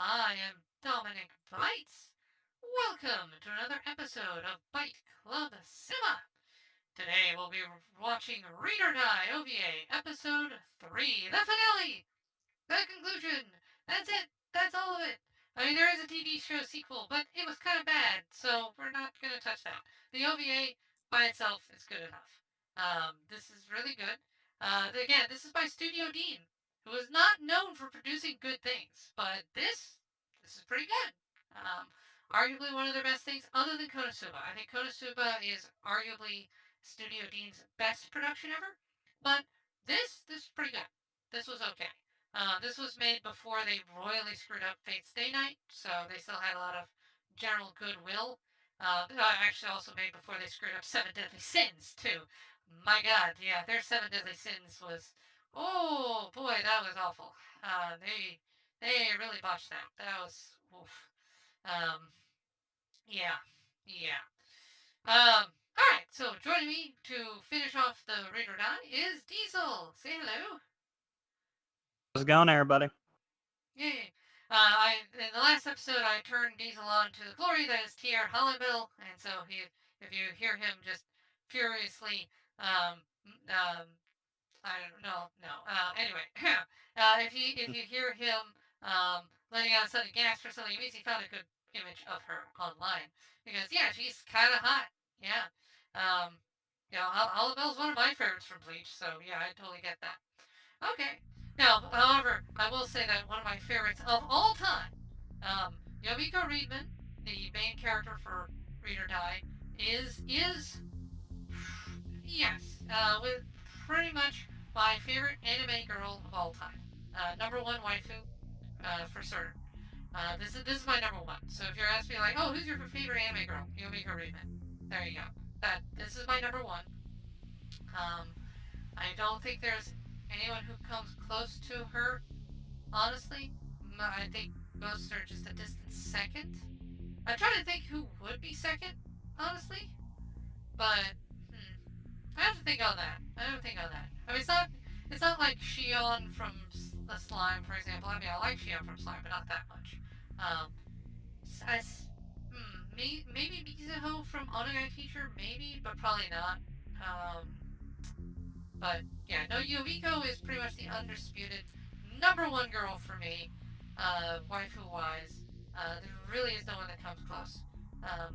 I am Dominic Bytes. Welcome to another episode of Byte Club Cinema. Today we'll be watching Die OVA Episode 3, the finale, the conclusion. That's it. That's all of it. I mean, there is a TV show sequel, but it was kind of bad, so we're not going to touch that. The OVA by itself is good enough. This is really good. Again, this is by Studio Dean, who is not known for producing good things, but this is pretty good. Arguably one of their best things, other than Konosuba. I think Konosuba is arguably Studio Dean's best production ever, but this is pretty good. This was okay. This was made before they royally screwed up Fate's Day Night, so they still had a lot of general goodwill. Actually, also made before they screwed up Seven Deadly Sins too. My God, yeah, their Seven Deadly Sins was, oh boy, that was awful. They really botched that. That was oof. Um, yeah, yeah. All right. So joining me to finish off the Read or Die is Diesel. Say hello. How's it going, everybody? Yay. In the last episode I turned Diesel on to the glory that is T.R. Hollandville, and so if you hear him just furiously um um I don't know no anyway if you hear him letting out a sudden gasp or something, it means he found a good image of her online, because yeah, she's kind of hot. Yeah. Um. Hollandville's one of my favorites from Bleach, so yeah, I totally get that. Okay. Now, however, I will say that one of my favorites of all time, Yomiko Readman, the main character for Read or Die, is yes, with pretty much my favorite anime girl of all time. Number one waifu, for certain. This is my number one. So if you're asking me like, oh, who's your favorite anime girl? Yomiko Readman. There you go. This is my number one. Um, I don't think there's anyone who comes close to her, honestly. I think most are just a distant second. I'm trying to think who would be second, honestly, but I have to think on that. I have to think on that. I mean, it's not like Shion from the Slime, for example. I mean, I like Shion from Slime, but not that much. Um, I, maybe Mizuho from Onagai Teacher, maybe, but probably not. Um, But yeah, no, Yumiko is pretty much the undisputed number one girl for me, waifu wise. There really is no one that comes close. Um,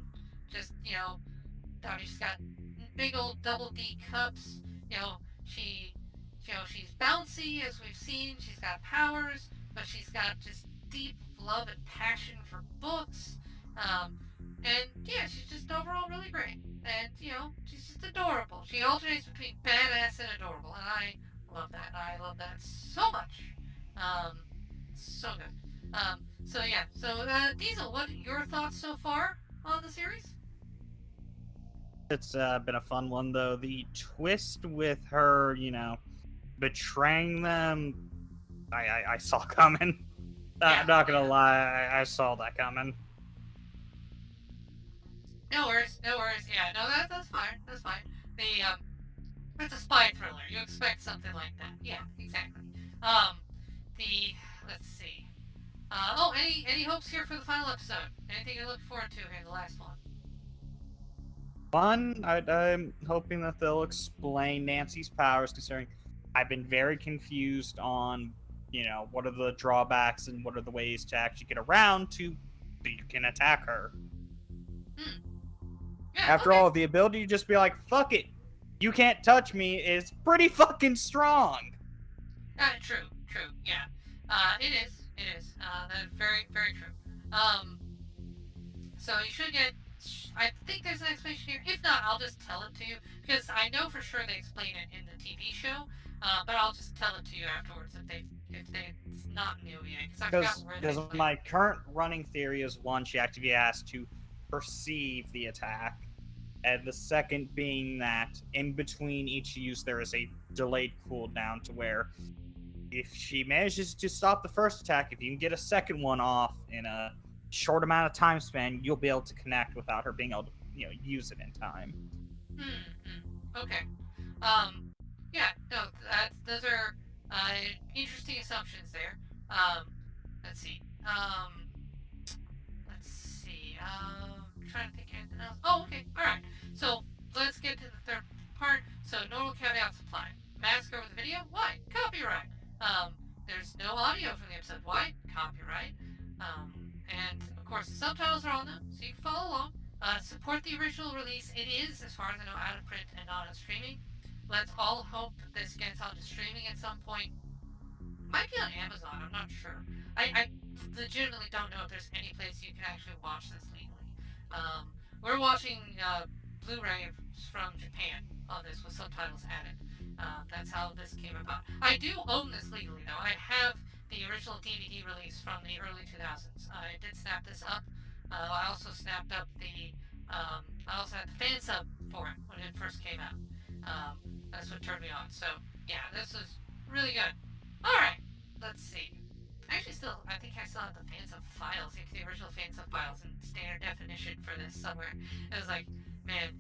just I mean, she's got big old double D cups. You know, she, she's bouncy as we've seen. She's got powers, but she's got just deep love and passion for books. Um, and yeah, she's just overall really great. And she's just adorable. She alternates between badass and adorable, and I love that. I love that so much. Um, so good. So yeah. So Diesel, what are your thoughts so far on the series? It's been a fun one, though. The twist with her, betraying them, I saw coming. Yeah. I'm not Oh gonna yeah. lie, I saw that coming. No worries. No worries. Yeah. No, that's fine. That's fine. The It's a spy thriller. You expect something like that. Yeah. Exactly. Um, the let's see. Any hopes here for the final episode? Anything you look forward to here in the last one? Fun. I'm hoping that they'll explain Nancy's powers, considering I've been very confused on, what are the drawbacks and what are the ways to actually get around to so you can attack her. Hmm. Yeah. After Okay. all, the ability to just be like, fuck it, you can't touch me is pretty fucking strong. True. True. Yeah. It is. It is. That's very very true. Um. So you should get. I think there's an explanation here. If not, I'll just tell it to you, because I know for sure they explain it in the TV show. But I'll just tell it to you afterwards if it's not in the OVA, because I forgot where they Because explain my it. current running theory is one, she actually has to perceive the attack, and the second being that in between each use there is a delayed cooldown to where if she manages to stop the first attack, if you can get a second one off in a short amount of time span, you'll be able to connect without her being able to use it in time. Okay. Um. Yeah. No. Those are interesting assumptions there. Um. Let's see. Let's see. Trying to think of anything else. Oh, okay. All right. So let's get to the third part. So normal caveats apply. Mask over the video. Why? Copyright. There's no audio from the episode. Why? Copyright. And of course the subtitles are on them, so you can follow along. Support the original release. It is, as far as I know, out of print and not on streaming. Let's all hope this gets onto streaming at some point. Might be on Amazon, I'm not sure. I legitimately don't know if there's any place you can actually watch this legally. We're watching Blu-ray from Japan on this with subtitles added. That's how this came about. I do own this legally, though. I have the original DVD release from the early 2000s. I did snap this up. I also snapped up the. I also had the fan sub for it when it first came out. That's what turned me on. So yeah, this is really good. All right, let's see. I think I still have the fansub files, the original fansub files in standard definition for this somewhere. It was like, man.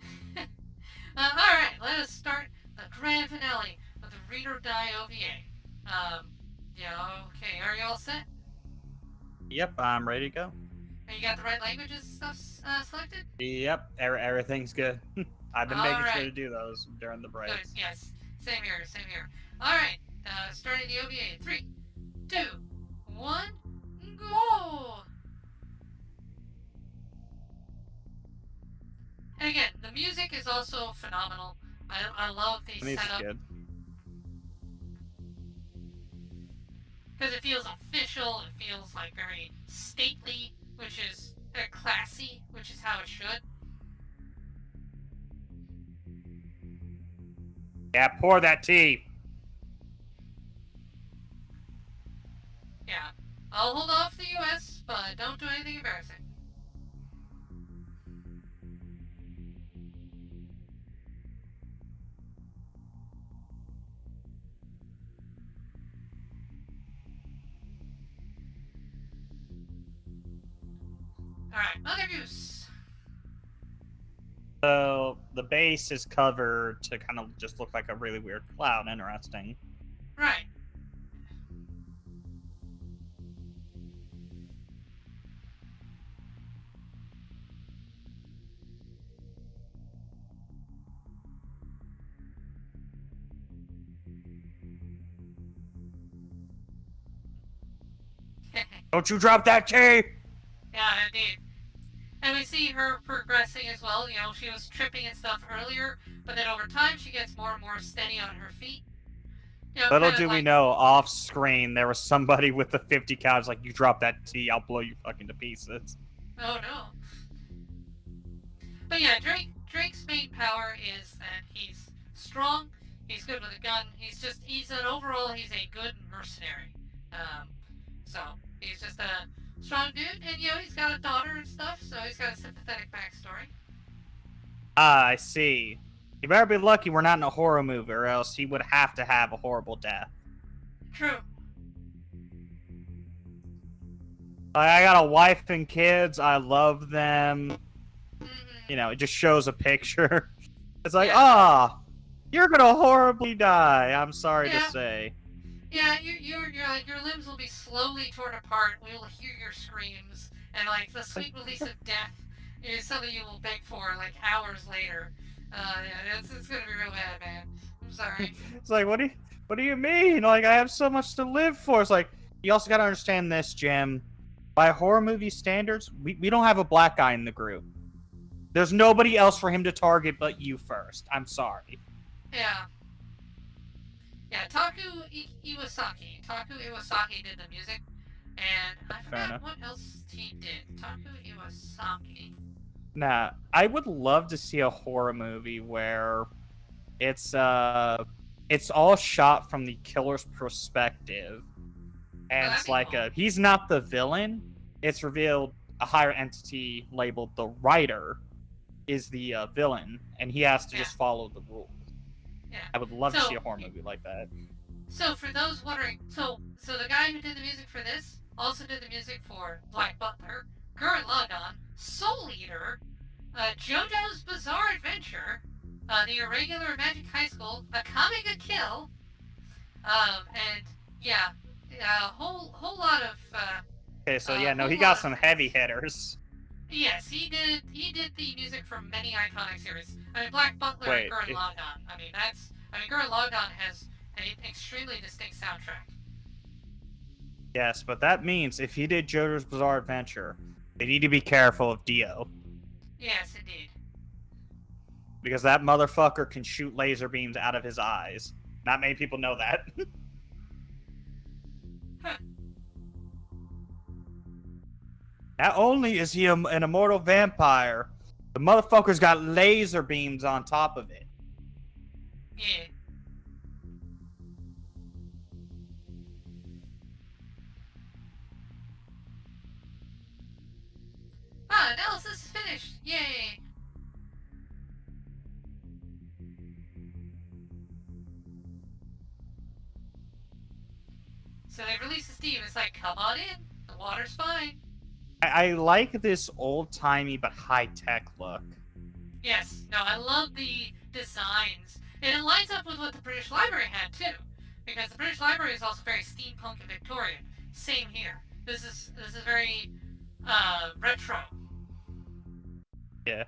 Alright, let us start the grand finale of the Read or Die OVA. Yeah, okay, are you all set? Yep, I'm ready to go. And you got the right languages stuff selected? Yep, everything's good. I've been making sure to Alright, do those during the breaks. good, yes. Same here, same here. Alright, starting the OVA. 3, 2, 1, go! And again, the music is also phenomenal. I love the setup. Good. Because it feels official, it feels like very stately, which is classy, which is how it should. Yeah, pour that tea. Yeah. I'll hold off the US, but don't do anything embarrassing. Alright, other views. So the base is covered to kind of just look like a really weird cloud. Interesting. Right. Don't you drop that tea! Yeah, indeed. And we see her progressing as well. You know, she was tripping and stuff earlier, but then over time she gets more and more steady on her feet. You know, Little do we know, off screen there was somebody with the 50 cal. Like, you drop that tea, I'll blow you fucking to pieces. Oh no. But yeah, Drake's main power is that he's strong, he's good with a gun, he's a good mercenary. So he's just a strong dude, and you know, he's got a daughter and stuff, so he's got a sympathetic backstory. Ah, I see. You better be lucky we're not in a horror movie, or else he would have to have a horrible death. True. I got a wife and kids, I love them. Mm-hmm. You know, it just shows a picture. It's like, you're gonna horribly die, I'm sorry to say. Yeah, your limbs will be slowly torn apart. We will hear your screams, and like the sweet release of death is something you will beg for like hours later. Yeah, it's gonna be real bad, man. I'm sorry. It's like, what do you mean? Like, I have so much to live for. It's like, you also gotta understand this, Jim. By horror movie standards, we don't have a black guy in the group. There's nobody else for him to target but you first. I'm sorry. Yeah. Yeah, Taku Iwasaki did the music, and I forgot what else he did. Taku Iwasaki. Nah, I would love to see a horror movie where it's all shot from the killer's perspective, and it's like cool. He's not the villain. It's revealed a higher entity labeled the writer is the villain, and he has to just follow the rules. Yeah. I would love to see a horror movie like that. So for those wondering, so the guy who did the music for this also did the music for Black Butler, Gurren Lagann, Soul Eater, JoJo's Bizarre Adventure, The Irregular Magic High School, Akame ga Kill, and yeah, a whole lot of. Okay, so yeah, no, a he lot got of some things. heavy hitters. Yes, he did. He did the music for many iconic series. I mean, Black Butler and Wait, Gurren Lagann. I mean, Gurren Lagann has an extremely distinct soundtrack. yes, but that means if he did JoJo's Bizarre Adventure, they need to be careful of Dio. Yes, indeed. Because that motherfucker can shoot laser beams out of his eyes. Not many people know that. Not only is he an immortal vampire, the motherfucker's got laser beams on top of it. Yeah. Ah, analysis is finished. Yay. So they release the Steve. It's like, come on in. The water's fine. I like this old-timey but high-tech look. Yes. No, I love the designs. And it lines up with what the British Library had, too. Because the British Library is also very steampunk and Victorian. Same here. This is very retro. Yeah.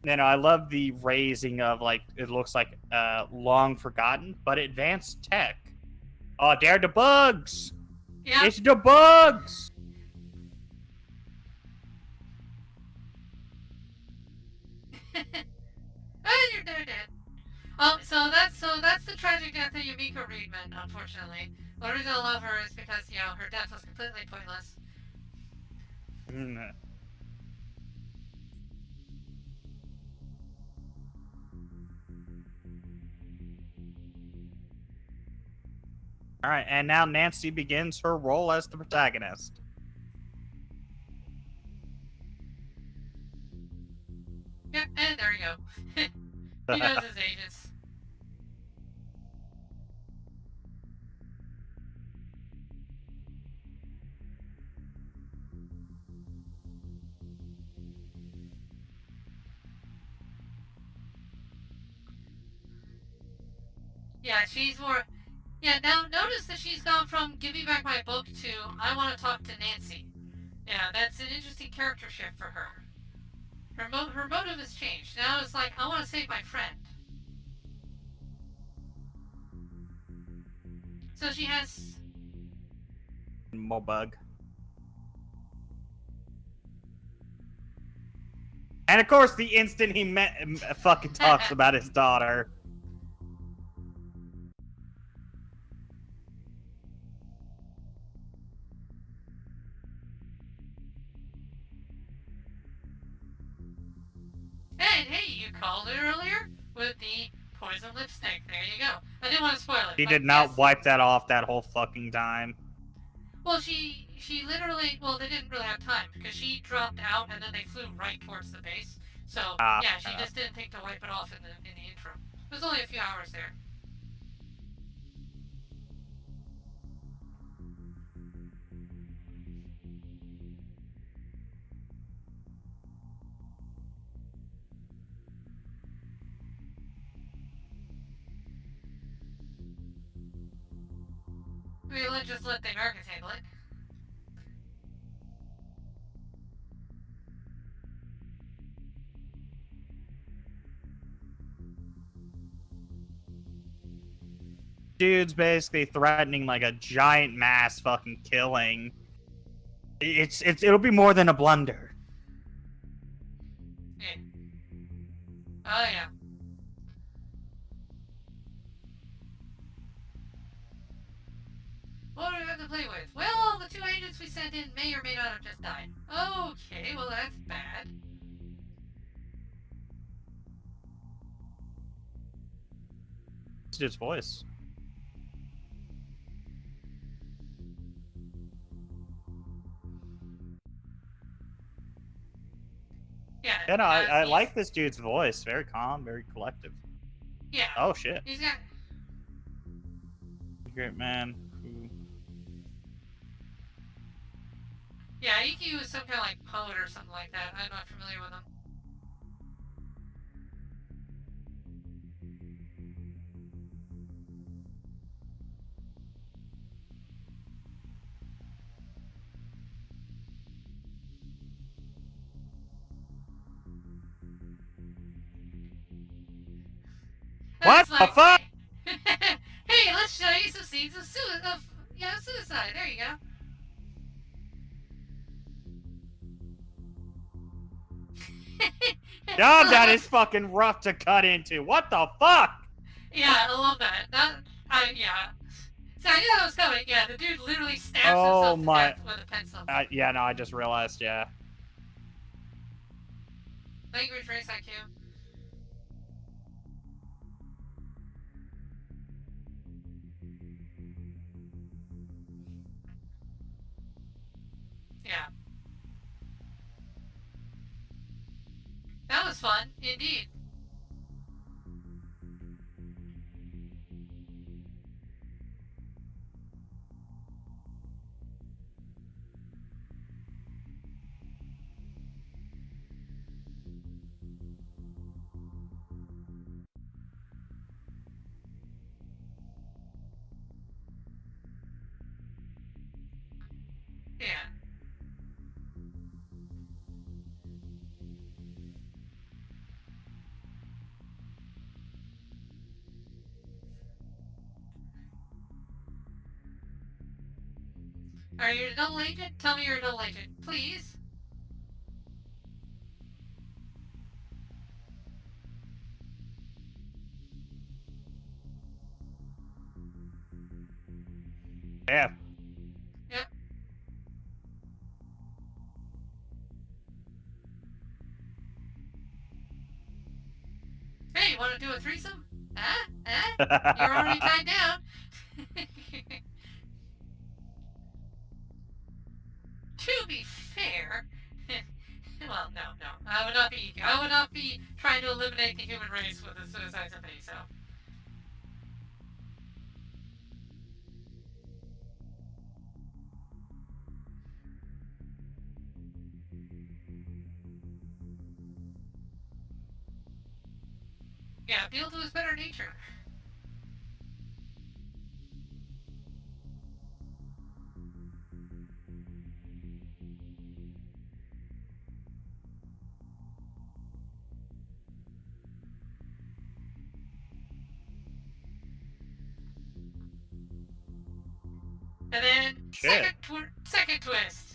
You know, I love the raising of, like, it looks like long forgotten, but advanced tech. Oh, they're the bugs! Yeah. It's the bugs! Oh, you're dead. So that's the tragic death of Yomiko Readman, unfortunately. The reason I love her is because, her death was completely pointless. Alright, and now Nancy begins her role as the protagonist. Yeah, and there you go. He knows his agents. Yeah, she's more. Yeah, now notice that she's gone from "Give me back my book" to "I want to talk to Nancy." Yeah, that's an interesting character shift for her. Her motive has changed. Now it's like, I want to save my friend. So she has. Mobug. And of course, the instant he fucking talks about his daughter. Hey, you called it earlier with the poison lipstick. There you go. I didn't want to spoil it. He But did not yes. wipe that off that whole fucking time. Well, she literally. Well, they didn't really have time because she dropped out and then they flew right towards the base. So yeah, she just didn't think to wipe it off in the intro. It was only a few hours there. We'll just let the Americans handle it. Dude's basically threatening like a giant mass fucking killing. It'll be more than a blunder. Yeah. Oh yeah. What do we have to play with? Well, the two agents we sent in may or may not have just died. Okay, well that's bad. It's his voice. Yeah. Yeah, no, I like this dude's voice. Very calm, very collective. Yeah. Oh shit. He's got. Great man. Yeah, EQ is some kind of like poet or something like that. I'm not familiar with him. And What it's the like, fuck? hey, let's show you some scenes of suicide. There you go. God, that is fucking rough to cut into. What the fuck? Yeah, I love that. Yeah. So I knew that was coming. Yeah, the dude literally stabs Oh himself to my. death with a pencil. Yeah, no, I just realized, yeah. Language race IQ. Yeah. That was fun, indeed. Yeah. Are you a double agent? Tell me you're a double agent, please. Yeah. Yep. Hey, you want to do a threesome? You're already tied down. To be fair, well, no. I would not be. I would not be trying to eliminate the human race with a suicide symphony. So, yeah, appeal to his better nature. And then Shit. second twist.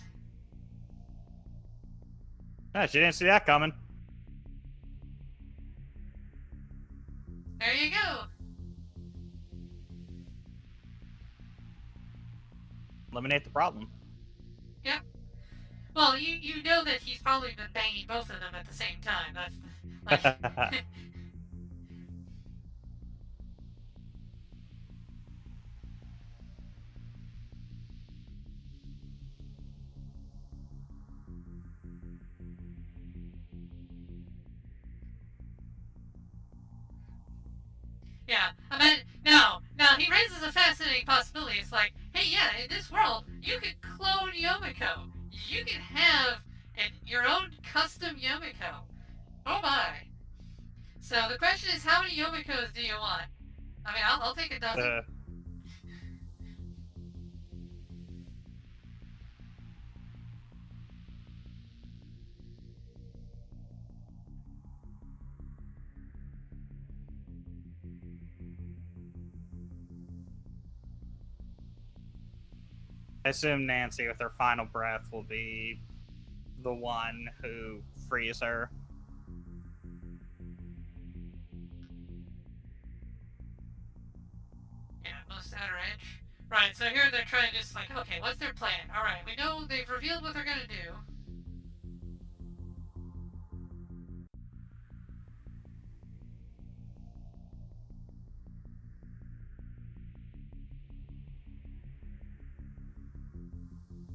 Yeah, she didn't see that coming. There you go. Eliminate the problem. Yep. Well, you know that he's probably been banging both of them at the same time. That's like. Yeah, I mean, now he raises a fascinating possibility. It's like, hey, yeah, in this world, you could clone Yomiko. You can have your own custom Yomiko. Oh my! So the question is, how many Yomikos do you want? I mean, I'll take a dozen. I assume Nancy, with her final breath, will be the one who frees her. Yeah, most outer edge. Right. So here they're trying to just like, okay, what's their plan? All right, we know they've revealed what they're gonna do.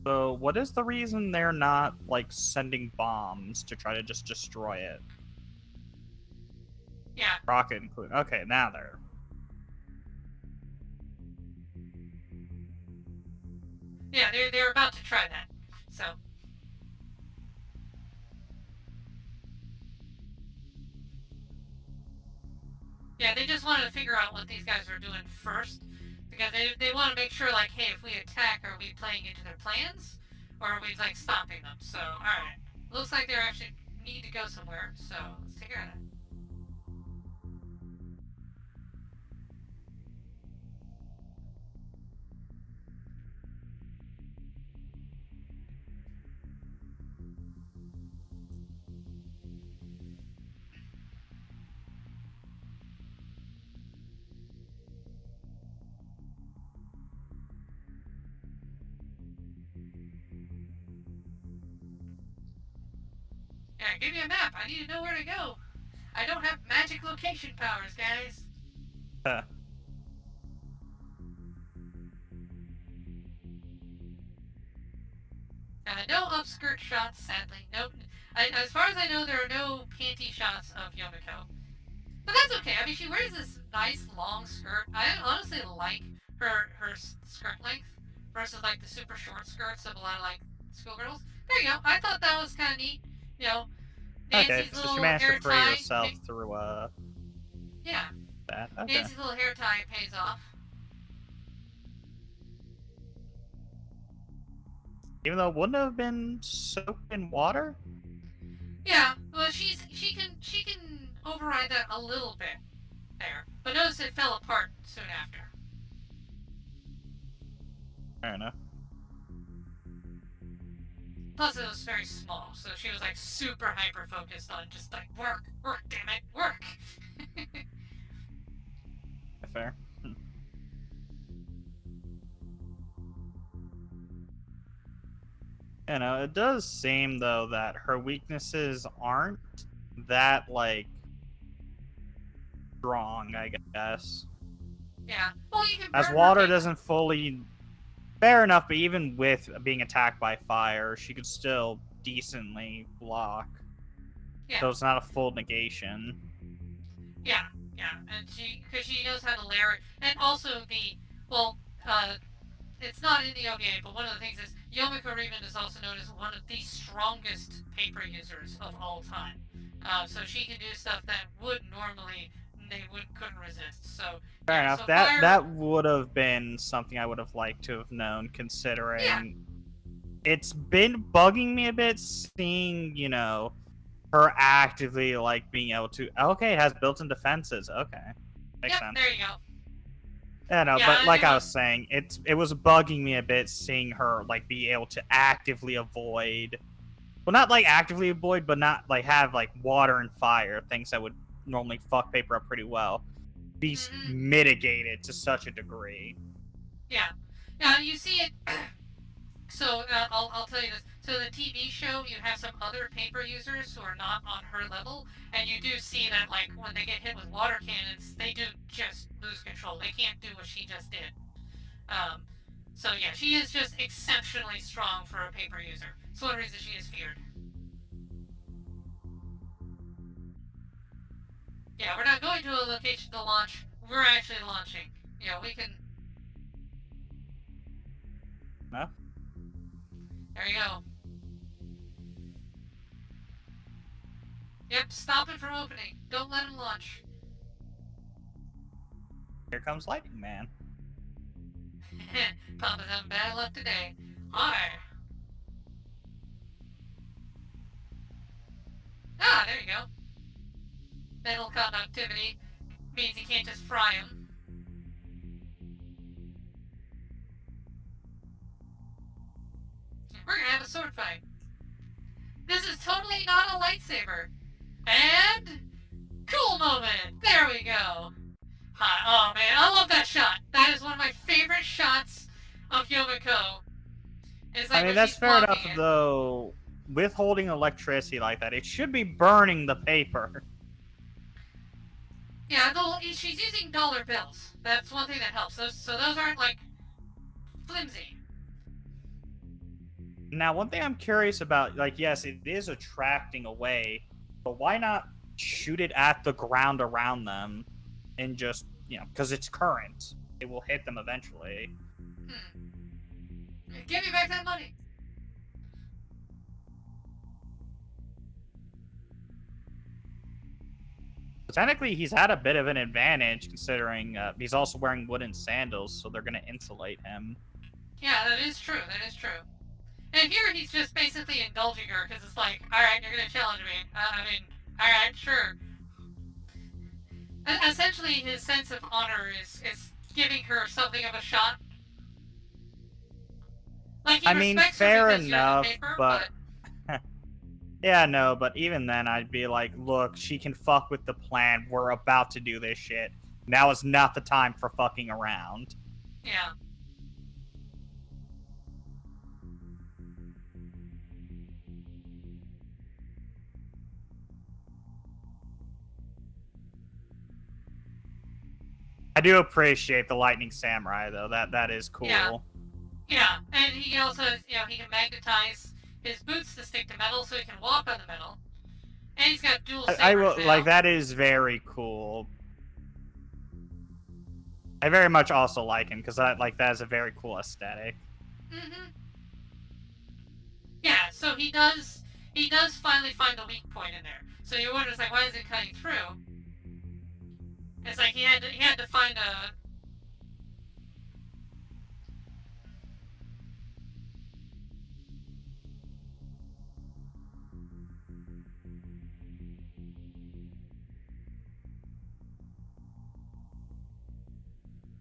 So, what is the reason they're not, like, sending bombs to try to just destroy it? Yeah. Rocket included. Okay, now they're. Yeah, they're about to try that. So. Yeah, they just wanted to figure out what these guys are doing first, because they want to make sure, like, hey, if we attack, are we playing into their plans, or are we like stopping them? So, all right, looks like they actually need to go somewhere. So let's figure it out. Yeah, give me a map. I need to know where to go. I don't have magic location powers, guys. Huh. No upskirt shots, sadly. No, as far as I know, there are no panty shots of Yomiko. But that's okay. I mean, she wears this nice long skirt. I honestly like her skirt length versus like the super short skirts of a lot of like schoolgirls. There you go. I thought that was kind of neat. You know, Okay, Nancy's so she little managed to hair free tie. herself through Yeah, that. Okay. Nancy's little hair tie pays off. Even though it wouldn't have been soaked in water? Yeah, well, she can override that a little bit there, but notice it fell apart soon after. Fair enough. Plus, it was very small, so she was like super hyper focused on just like work, damn it, work. Fair. You know, it does seem though that her weaknesses aren't that like strong, I guess. Yeah, well, you can As burn her water paper. doesn't fully fair enough, but even with being attacked by fire, she could still decently block. Yeah, So it's not a full negation. yeah, and because she knows how to layer it, and also well, uh, it's not in the OVA, but one of the things is Yomiko Readman is also known as one of the strongest paper users of all time. So she can do stuff that would normally couldn't resist. So Fair yeah, enough. so That fire. that would have been something I would have liked to have known, Yeah, considering it's been bugging me a bit seeing, you know, her actively like being able to. Okay, it has built-in defenses. Okay, makes yep. sense. There you go. Yeah, no, Yeah, but and like it I was was. saying, it was bugging me a bit seeing her like be able to actively avoid, well, not like actively avoid, but not like have like water and fire, things that would normally fuck paper up pretty well, be mitigated to such a degree. Yeah, yeah. You see it. So I'll tell you this. So in the TV show, you have some other paper users who are not on her level, and you do see that like when they get hit with water cannons, they do just lose control. They can't do what she just did. Um, so yeah, she is just exceptionally strong for a paper user. It's one reason she is feared. Yeah, we're not going to a location to launch. We're actually launching. Yeah, we can. No, There you go. Yep, stop it from opening. Don't let him launch. here comes Lightning Man. Papa's having bad luck today. Hi. Ah, there you go. Metal conductivity means you can't just fry him. We're gonna have a sword fight. This is totally not a lightsaber. And cool moment. There we go. Hi. Oh man, I love that shot. That is one of my favorite shots of Yomiko. It's I like mean, when that's she's fair blocking enough, it. though. Withholding electricity like that, it should be burning the paper. Yeah, she's using dollar bills. That's one thing that helps. Those aren't like flimsy. Now, one thing I'm curious about, like, yes, it is attracting away, but why not shoot it at the ground around them and just, you know, because it's current. It will hit them eventually. Give me back that money. But technically, he's had a bit of an advantage considering he's also wearing wooden sandals, so they're going to insulate him. Yeah, that is true. That is true. And here he's just basically indulging her because it's like, all right, you're gonna challenge me. I mean, all right, sure. Essentially, his sense of honor is giving her something of a shot. Like he I mean, respects her fair because you're the enough, paper, but but yeah, no, but even then, I'd be like, look, she can fuck with the plan. We're about to do this shit. Now is not the time for fucking around. yeah. I do appreciate the lightning samurai though. That is cool. Yeah. Yeah, and he also, he can magnetize his boots to stick to metal so he can walk on the metal. And he's got dual sabers I will now. like that is very cool. I very much also like him because that is a very cool aesthetic. Mm-hmm. Yeah, so he does finally find the weak point in there. So you wonder, it's like, why is it cutting through? It's like he had to find a.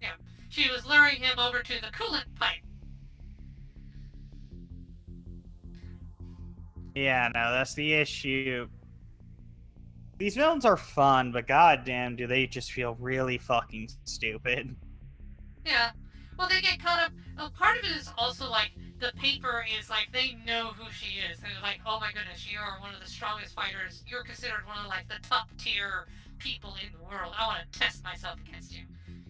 Yeah, she was luring him over to the coolant pipe. Yeah, no, that's the issue. These villains are fun, but goddamn, do they just feel really fucking stupid. Yeah. Well, they get caught up. Well, part of it is also like the paper is like they know who she is. They're like, oh my goodness, you are one of the strongest fighters. You're considered one of like the top tier people in the world. I want to test myself against you.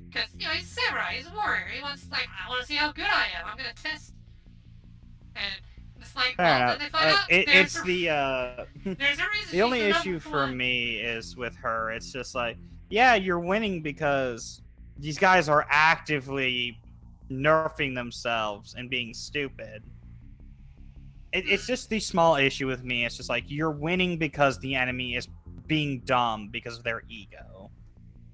Because he's a samurai, he's a warrior. He wants like, I want to see how good I am. I'm gonna test. And it's like, Fair well, enough. then they find out It's there's a reason. the only the issue for one. me is with her. It's just like, yeah, you're winning because these guys are actively nerfing themselves and being stupid. It's just the small issue with me. It's just like you're winning because the enemy is being dumb because of their ego,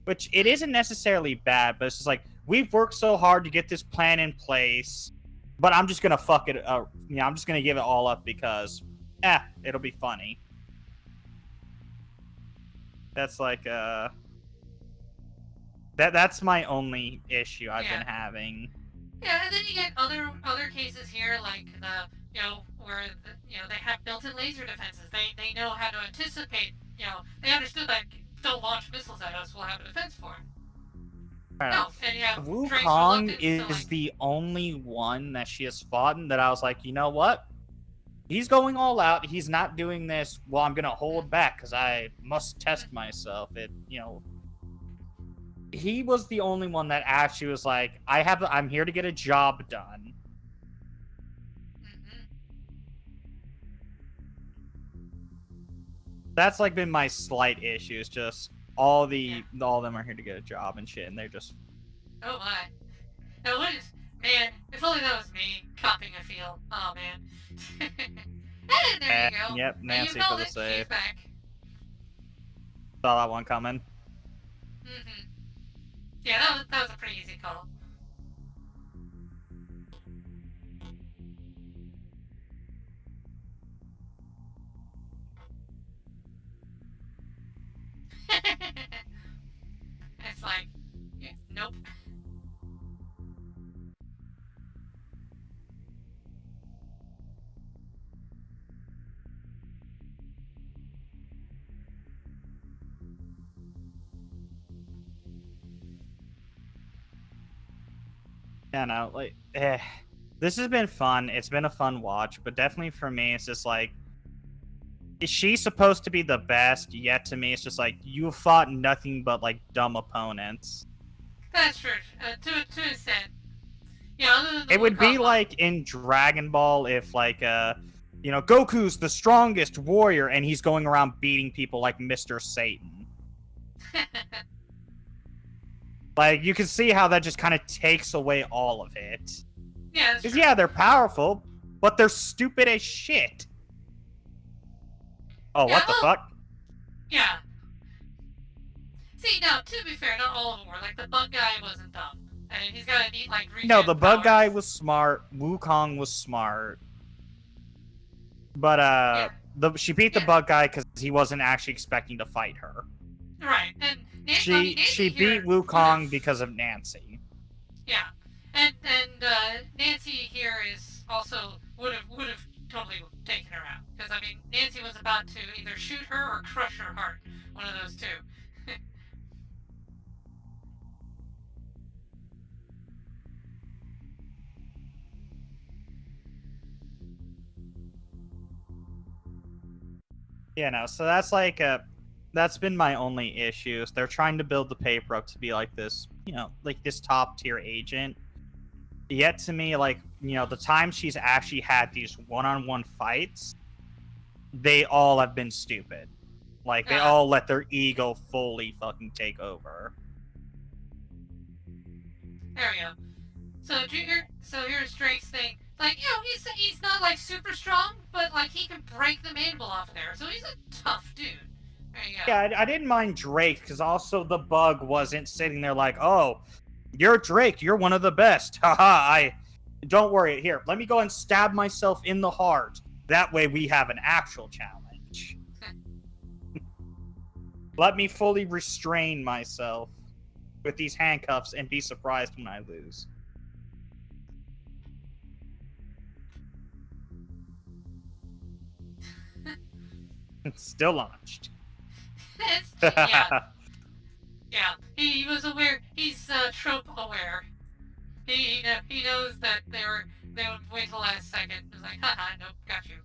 which it isn't necessarily bad, but it's just like we've worked so hard to get this plan in place, but I'm just gonna fuck it up. I'm just gonna give it all up because, it'll be funny. That's like that's my only issue I've been having. Yeah, and then you get other cases here like the where they have built-in laser defenses. They know how to anticipate. They understood that they'll launch missiles at us. We'll have a defense for it. No, and you have Wukong is the only one that she has fought in that I was like, you know what? He's going all out. He's not doing this. Well, I'm gonna hold back because I must test myself. He was the only one that actually was like, I'm here to get a job done. Mm-hmm. That's like been my slight issue. It's just all of them are here to get a job and shit, and they're just. Oh my! Now what is man? If only that was me copying a feel. Oh man. And there you go. Yep, Nancy for the save. She's back. Saw that one coming. Mm-hmm. Yeah, that was a pretty easy call. It's like, nope. Yeah, no, like, this has been fun. It's been a fun watch, but definitely for me, it's just like, is she supposed to be the best? Yet to me, it's just like you fought nothing but like dumb opponents. That's true. To an extent. Other than the It would be Wukong like in Dragon Ball if like Goku's the strongest warrior and he's going around beating people like Mr. Satan. Like you can see how that just kind of takes away all of it. Yeah, Because yeah, they're powerful, but they're stupid as shit. Oh, what the fuck? Yeah. See, now, to be fair, not all of them were. Like, the bug guy wasn't dumb. And he's got a neat, like, regen No, the bug powers. guy was smart. Wukong was smart. But, she beat the bug guy because he wasn't actually expecting to fight her. Right, and Nancy she beat Wukong because of Nancy. Yeah, and Nancy here is also would have totally taken her out because I mean Nancy was about to either shoot her or crush her heart, one of those two. So that's like That's been my only issue. They're trying to build the paper up to be like this, like this top tier agent. Yet to me, like, the time she's actually had these one-on-one fights, they all have been stupid. Like, they all let their ego fully fucking take over. There we go. So here's Drake's thing. Like, he's not like super strong, but like he can break the mandible off of there. So he's a tough dude. There you go. Yeah, I didn't mind Drake because also the bug wasn't sitting there like, oh, you're Drake, you're one of the best. Haha, don't worry. Here, let me go and stab myself in the heart. That way we have an actual challenge. Let me fully restrain myself with these handcuffs and be surprised when I lose. It's still launched. Yeah. Yeah. He was aware. He's trope aware. He knows that they would wait till the last second. He's like, haha, nope, got you.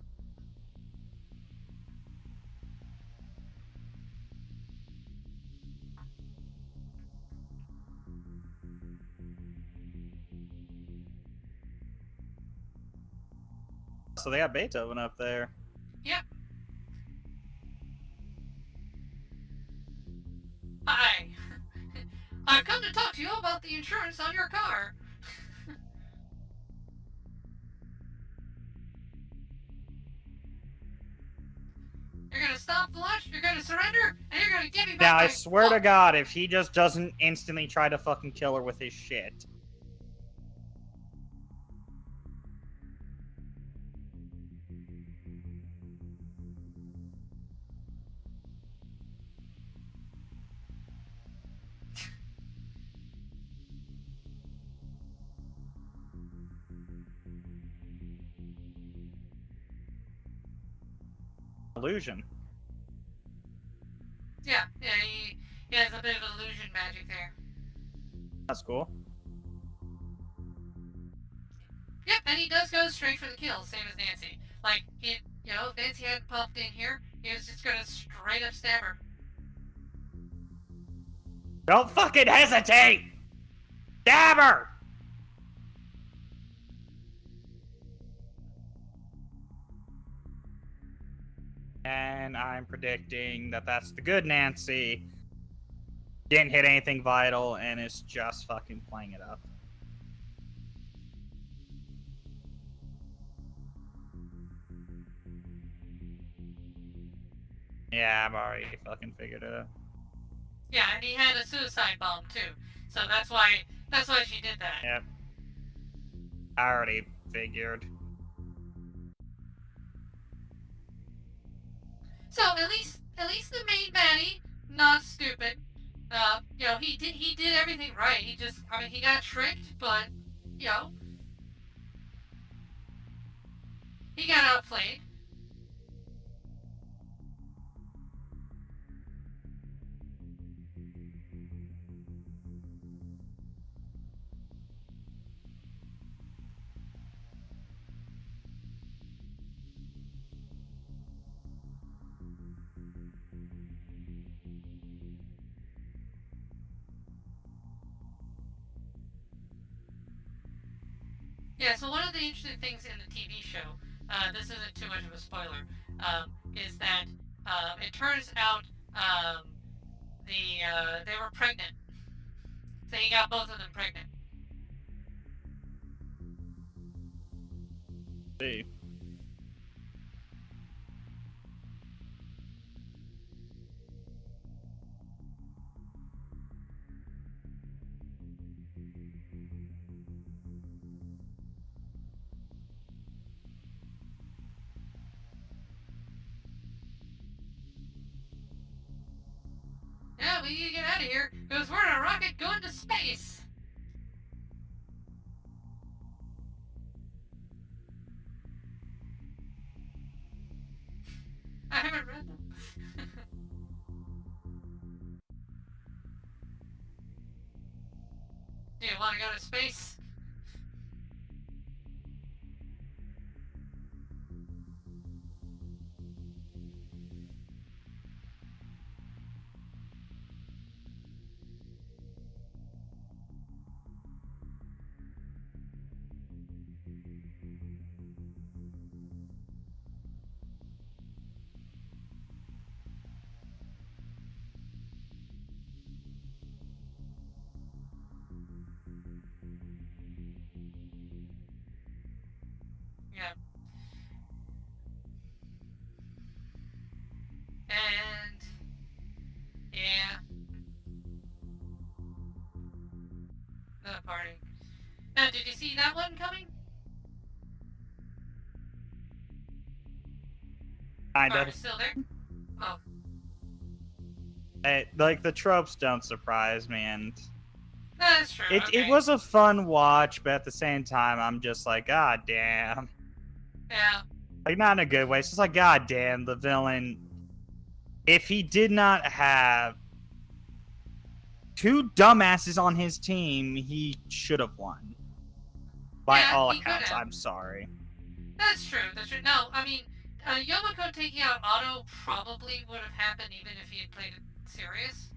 So they got Beethoven up there. Yep. Hi. I've come to talk to you about the insurance on your car. You're gonna stop the launch, you're gonna surrender, and you're gonna give me back Now, my I swear to book. God, if he just doesn't instantly try to fucking kill her with his shit. Illusion. Yeah, he has a bit of illusion magic there. That's cool. Yep, and he does go straight for the kill, same as Nancy. Like, if Nancy hadn't popped in here, he was just gonna straight up stab her. Don't fucking hesitate! Stab her! And I'm predicting that that's the good Nancy. Didn't hit anything vital and is just fucking playing it up. Yeah, I've already fucking figured it out. Yeah, and he had a suicide bomb too, so that's why she did that. Yep. I already figured. So at least the main baddie, not stupid. He did everything right. He got tricked, but he got outplayed. Yeah, so one of the interesting things in the TV show, this isn't too much of a spoiler, is that it turns out they were pregnant. So he got both of them pregnant. See. Yeah, we need to get out of here because we're in a rocket going to space. I haven't read them. Do you want to go to space? party. Now, did you see that one coming? Kind Are you of. still there? Oh. Like, the tropes don't surprise me, and That's true. it was a fun watch, but at the same time, I'm just like, god damn. Yeah. Like, not in a good way. It's just like, god damn, the villain. If he did not have two dumbasses on his team, he should have won. By all accounts, I'm sorry. That's true. That's true. No, I mean, Yomiko taking out Otto probably would have happened even if he had played it serious.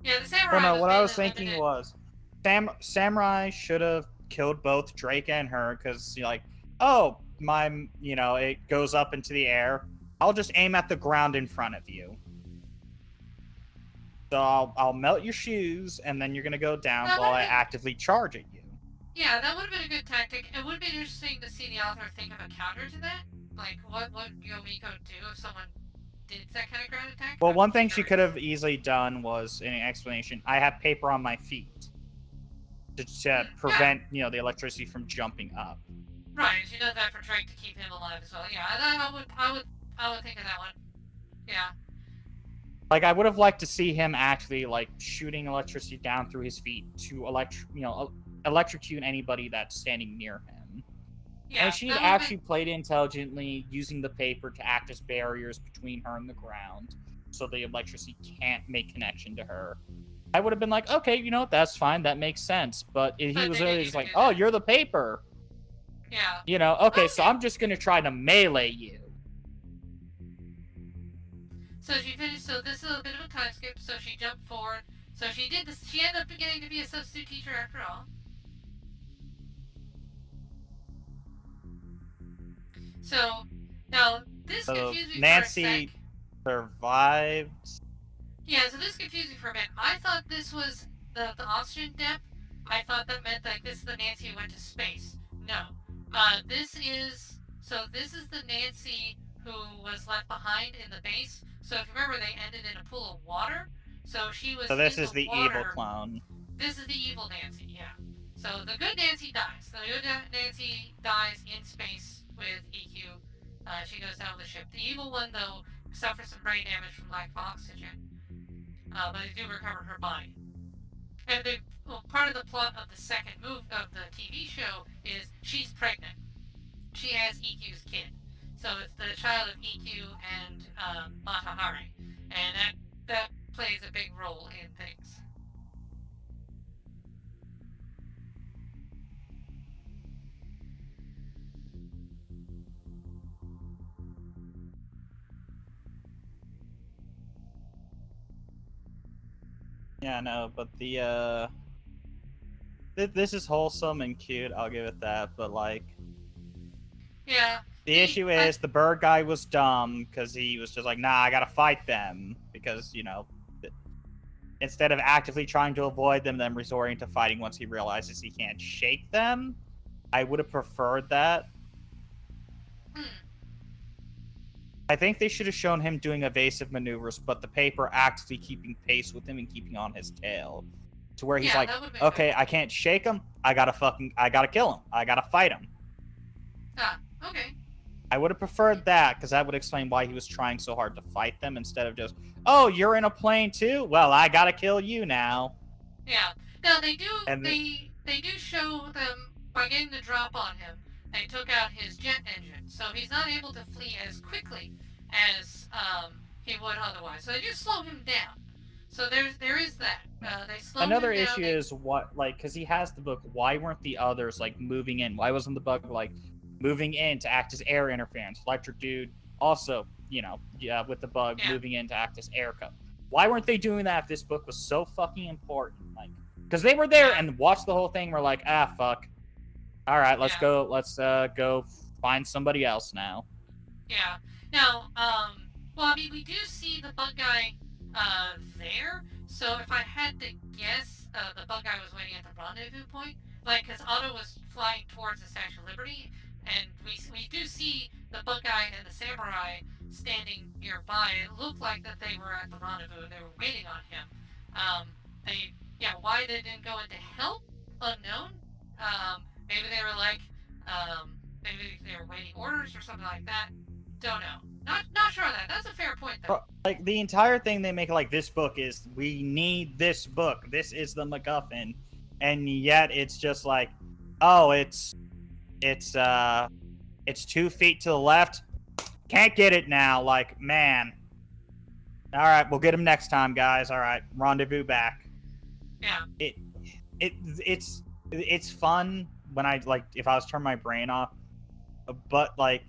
Yeah, the samurai. Well, no, what I was thinking was, Samurai should have killed both Drake and her, because like, oh, it goes up into the air. I'll just aim at the ground in front of you. So I'll melt your shoes, and then you're gonna go down while I actively charge at you. Yeah, that would have been a good tactic. It would have been interesting to see the author think of a counter to that. Like, what would Yomiko do if someone did that kind of ground attack? Well, one thing she could have easily done was, in an explanation, I have paper on my feet to prevent, the electricity from jumping up. Right, she does that for Drake to keep him alive as well. Yeah, I would think of that one. Yeah. Like, I would have liked to see him actually, like, shooting electricity down through his feet to electrocute anybody that's standing near him. Yeah, and she'd actually played intelligently, using the paper to act as barriers between her and the ground, so the electricity can't make connection to her. I would have been like, okay, that's fine, that makes sense. But he was really just like, oh, you're the paper. Yeah. Okay, so I'm just gonna try to melee you. So she finished. So this is a bit of a time skip. So she jumped forward. So she did this. She ended up getting to be a substitute teacher after all. So now this confused me Nancy for a sec. Survived. Yeah, so this confused me for a minute. I thought this was the oxygen depth. I thought that meant like this is the Nancy who went to space. No, this is the Nancy who was left behind in the base. So if you remember, they ended in a pool of water. So she was. So this is the water. evil clone. This is the evil Nancy, yeah. So the good Nancy dies. The good Nancy dies in space with EQ. She goes down with the ship. The evil one, though, suffers some brain damage from lack of oxygen. But they do recover her body. And part of the plot of the second move of the TV show is she's pregnant. She has EQ's kid. So it's the child of EQ and Matahari. And that plays a big role in things. Yeah, no, but this is wholesome and cute, I'll give it that, but like... Yeah. The issue is, the bird guy was dumb, because he was just like, nah, I gotta fight them, because, instead of actively trying to avoid them, then resorting to fighting once he realizes he can't shake them, I would have preferred that. I think they should have shown him doing evasive maneuvers, but the paper actively keeping pace with him and keeping on his tail. To where he's like, okay, I can't shake him, I gotta kill him, I gotta fight him. Ah, okay. I would have preferred that, because that would explain why he was trying so hard to fight them, instead of just, oh, you're in a plane too? Well, I gotta kill you now. Yeah. Now, they do show them, by getting the drop on him, they took out his jet engine, so he's not able to flee as quickly as he would otherwise. So they do slow him down. So there is that. They slow Another him down. issue is because he has the book, why weren't the others, moving in? Why wasn't the book, moving in to act as air interference? Electric Dude also, with the bug, moving in to act as air cover. Why weren't they doing that if this book was so fucking important? Because they were there and watched the whole thing, we're like, ah, fuck. All right, let's go find somebody else now. Yeah. Now, well, I mean, we do see the bug guy there. So if I had to guess, the bug guy was waiting at the rendezvous point, because Otto was flying towards the Statue of Liberty, and we do see the bug guy and the samurai standing nearby. It looked like that they were at the rendezvous. They were waiting on him. They, yeah, why they didn't go into help, unknown. Maybe they were like, maybe they were waiting orders or something like that. Don't know. Not sure on that. That's a fair point though. Like the entire thing they make like this book is we need this book. This is the MacGuffin, and yet it's just like, oh, it's 2 feet to the left. Can't get it now. Like, man. All right, we'll get him next time, guys. All right, rendezvous back. Yeah. It's fun when I like if I was turning my brain off, but like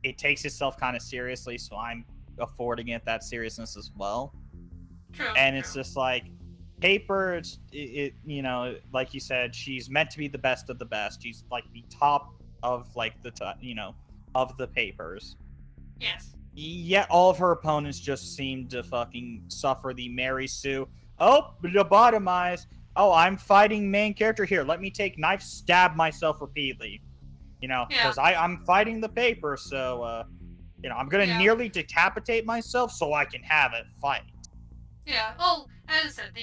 it takes itself kind of seriously, so I'm affording it that seriousness as well. True. And it's just like Paper. It you know, like you said, she's meant to be the best of the best. She's like the top of like of the papers. Yes. Yet all of her opponents just seem to fucking suffer the Mary Sue. Oh, lobotomized. Oh, I'm fighting main character here. Let me take knife, stab myself repeatedly. You know, because I'm fighting the paper, so you know, I'm gonna nearly decapitate myself so I can have it fight. Yeah. Well, as I said, the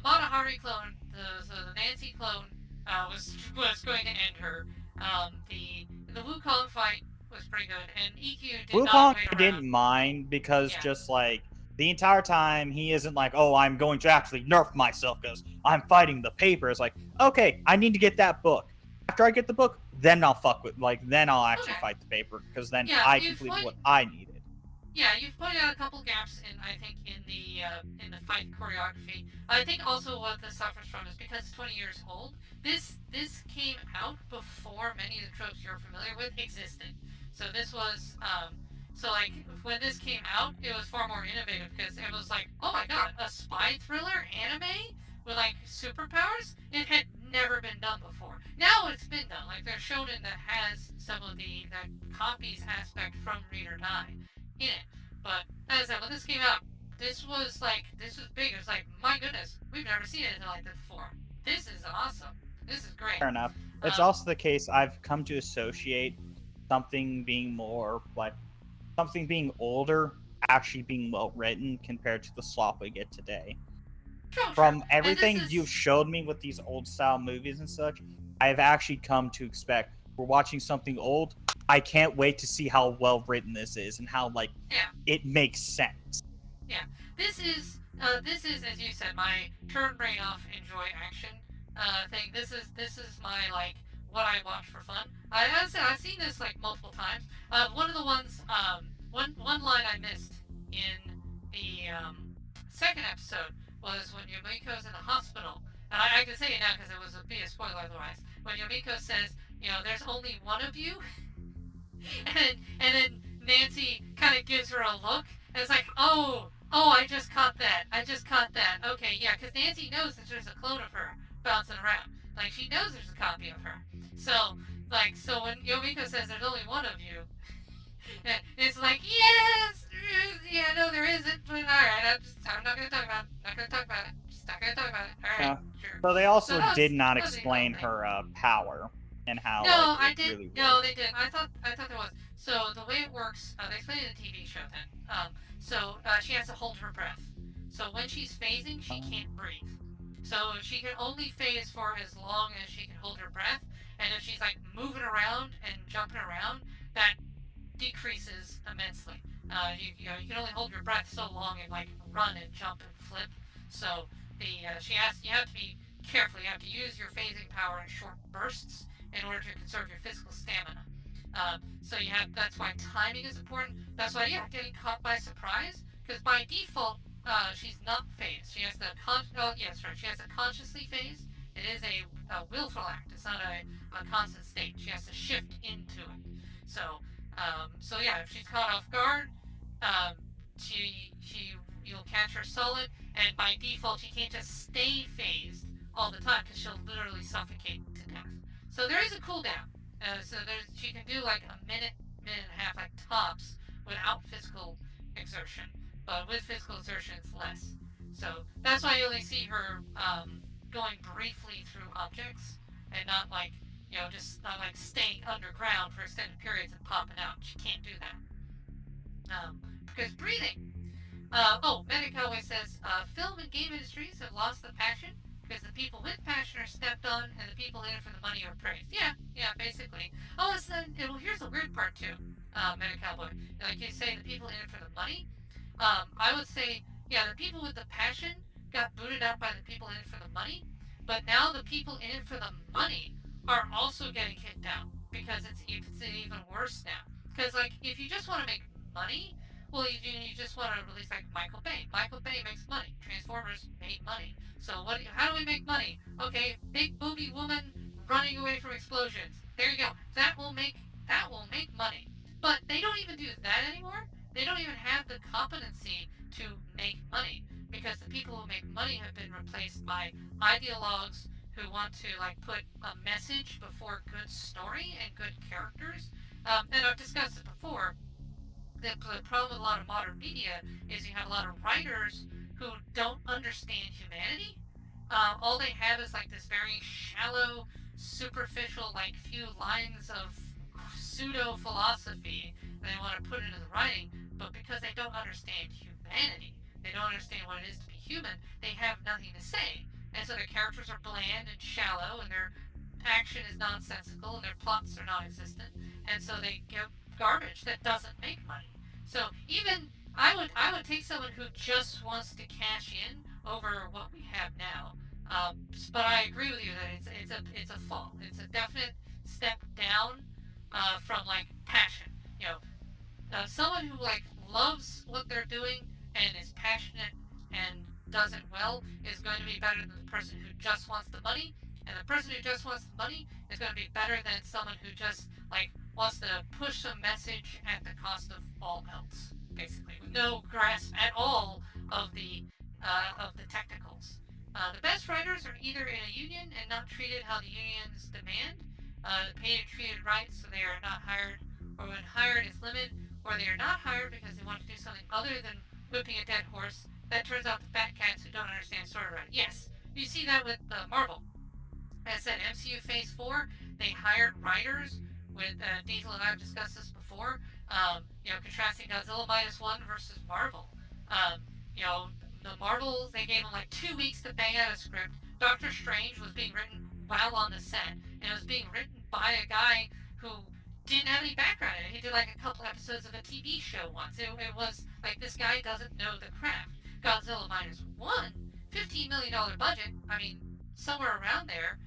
Matahari clone, the Nancy clone, was going to end her. The Wukong fight was pretty good, and EQ did not wait around. I didn't mind because just like the entire time he isn't like, oh, I'm going to actually nerf myself because I'm fighting the paper. It's like, okay, I need to get that book. After I get the book, then I'll then I'll actually fight the paper because then I completed what I needed. Yeah, you've pointed out a couple gaps in the fight choreography. I think also what this suffers from is because it's 20 years old. This came out before many of the tropes you're familiar with existed. So this was so like when this came out, it was far more innovative because it was like, oh my god, a spy thriller anime with like superpowers? It had never been done before. Now it's been done. Like there's shonen that has some of the copies aspect from Read or Die in it. But as I said, when this came out, this was big. It was like, my goodness, we've never seen anything like this before. This is awesome. This is great. Fair enough. It's also the case I've come to associate something being more like something being older actually being well written compared to the slop we get today. From everything you've showed me with these old style movies and such, I've actually come to expect we're watching something old. I can't wait to see how well written this is and how it makes sense. Yeah, this is as you said, my turn brain off, enjoy action thing. This is my what I watch for fun. As I said, I've seen this multiple times. One of the ones one line I missed in the second episode was when Yomiko's in the hospital. And I can say it now because it would be a spoiler otherwise. When Yomiko says, there's only one of you, and then Nancy kind of gives her a look, and it's like, oh, I just caught that. Okay, yeah, because Nancy knows that there's a clone of her bouncing around. Like, she knows there's a copy of her. So when Yomiko says there's only one of you, it's like, yes, yeah, no, there isn't, but alright, I'm not gonna talk about it. Just not gonna talk about it. Alright, sure. So they also did not explain her power and how they didn't. I thought there was. So the way it works, they explained it in the TV show then. So she has to hold her breath. So when she's phasing, she can't breathe. So she can only phase for as long as she can hold her breath. And if she's moving around and jumping around, that decreases immensely. You can only hold your breath so long and run and jump and flip. So you have to be careful. You have to use your phasing power in short bursts in order to conserve your physical stamina. So that's why timing is important. That's why getting caught by surprise, because by default she's not phased. She has to she has to consciously phase. It is a willful act. It's not a constant state. She has to shift into it. So if she's caught off guard, you'll catch her solid, and by default she can't just stay phased all the time because she'll literally suffocate to death. So there is a cooldown. She can do a minute and a half tops without physical exertion, but with physical exertion it's less. So that's why you only see her going briefly through objects and not just not staying underground for extended periods and popping out. She can't do that. Because breathing. Medic Cowboy says film and game industries have lost the passion because the people with passion are stepped on and the people in it for the money are praised. Yeah, basically. Oh, here's the weird part too, Medic Cowboy. Like you say, the people in it for the money. I would say, yeah, the people with the passion got booted out by the people in it for the money, but now the people in it for the money are also getting kicked out because it's even worse now. Because like, if you just want to make money, well, you just want to release like Michael Bay. Michael Bay makes money. Transformers made money. So what? How do we make money? Okay, big booby woman running away from explosions. There you go. That will make money. But they don't even do that anymore. They don't even have the competency to make money because the people who make money have been replaced by ideologues who want to like put a message before good story and good characters. And I've discussed it before. The problem with a lot of modern media is you have a lot of writers who don't understand humanity. All they have is like this very shallow, superficial, like few lines of pseudo philosophy that they want to put into the writing, but because they don't understand humanity, they don't understand what it is to be human, they have nothing to say. And so their characters are bland and shallow, and their action is nonsensical, and their plots are non existent, and so they give garbage that doesn't make money. So even I would take someone who just wants to cash in over what we have now. But I agree with you that it's a fall. It's a definite step down from like passion. You know, someone who like loves what they're doing and is passionate and does it well is going to be better than the person who just wants the money, and the person who just wants the money is going to be better than someone who just like wants to push a message at the cost of all else, basically, with no grasp at all of the technicals. The best writers are either in a union and not treated how the unions demand, paid and treated right so they are not hired, or when hired is limited, or they are not hired because they want to do something other than whipping a dead horse. That turns out the fat cats who don't understand story writing. Yes, you see that with Marvel. As I said, MCU Phase 4, they hired writers with Diesel and I have discussed this before. Contrasting Godzilla Minus One versus Marvel. Um, you know, the Marvel, they gave them like 2 weeks to bang out a script. Doctor Strange was being written while on the set, and it was being written by a guy who didn't have any background in it. He did like a couple episodes of a TV show once. It was like this guy doesn't know the craft. Godzilla Minus One, $15 million budget. I mean, somewhere around there,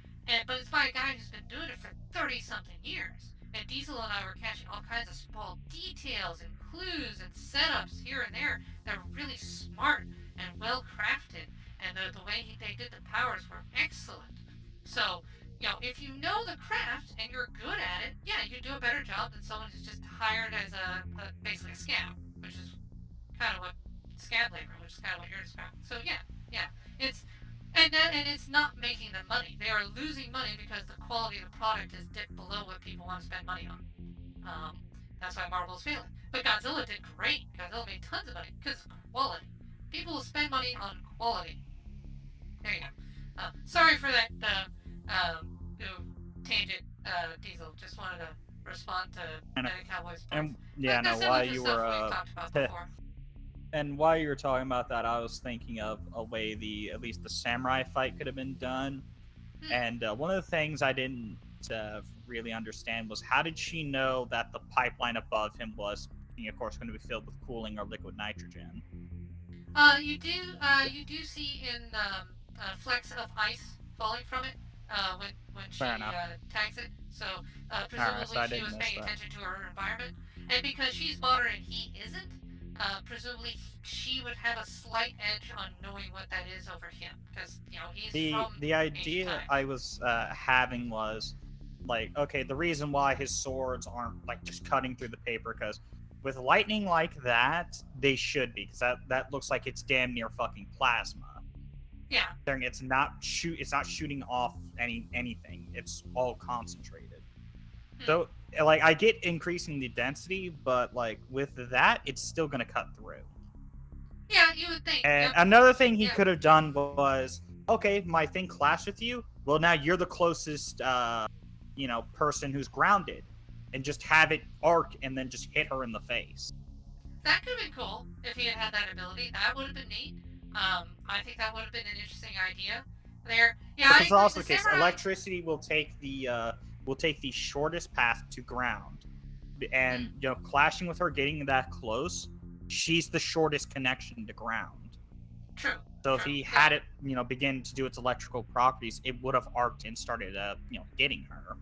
but it's by a guy who's been doing it for 30 something years. And Diesel and I were catching all kinds of small details and clues and setups here and there that were really smart and well crafted. And the way they did the powers were excellent. So, if you know the craft and you're good at it, yeah, you do a better job than someone who's just hired as basically a scab, which is kind of what scab labor, which is kind of what you're describing. So yeah, it's and it's not making them money. They are losing money because the quality of the product is dipped below what people want to spend money on. Um, that's why Marvel's failing. But Godzilla did great. Godzilla made tons of money because it's quality. People will spend money on quality. There you go. Sorry for that tangent, Diesel. Just wanted to respond to Meta Cowboys points. And yeah, no, while you were we've talked about before. And while you were talking about that, I was thinking of a way at least the samurai fight could have been done. And one of the things I didn't really understand was how did she know that the pipeline above him was, of course, going to be filled with cooling or liquid nitrogen? You do see in flecks of ice falling from it when she tags it. So presumably she was paying attention to her environment, and because she's modern and he isn't, presumably she would have a slight edge on knowing what that is over him because he's from the idea I was having was like, okay, the reason why his swords aren't like just cutting through the paper, because with lightning like that they should be, because that looks like it's damn near fucking plasma. Yeah, it's not shooting off anything, it's all concentrated. So like I get increasing the density, but like with that it's still gonna cut through. Yeah, you would think. And another thing he could have done was, okay, my thing clashed with you. Well, now you're the closest, person who's grounded, and just have it arc and then just hit her in the face. that could have been cool if he had had that ability. That would have been neat. I think that would have been an interesting idea. There, yeah, I Because agree. also The the case, samurai, electricity will take the shortest path to ground, and hmm, clashing with her, getting that close, she's the shortest connection to ground. true, So if true. he had So it, begin to do its electrical properties, it would have arced and started, getting her.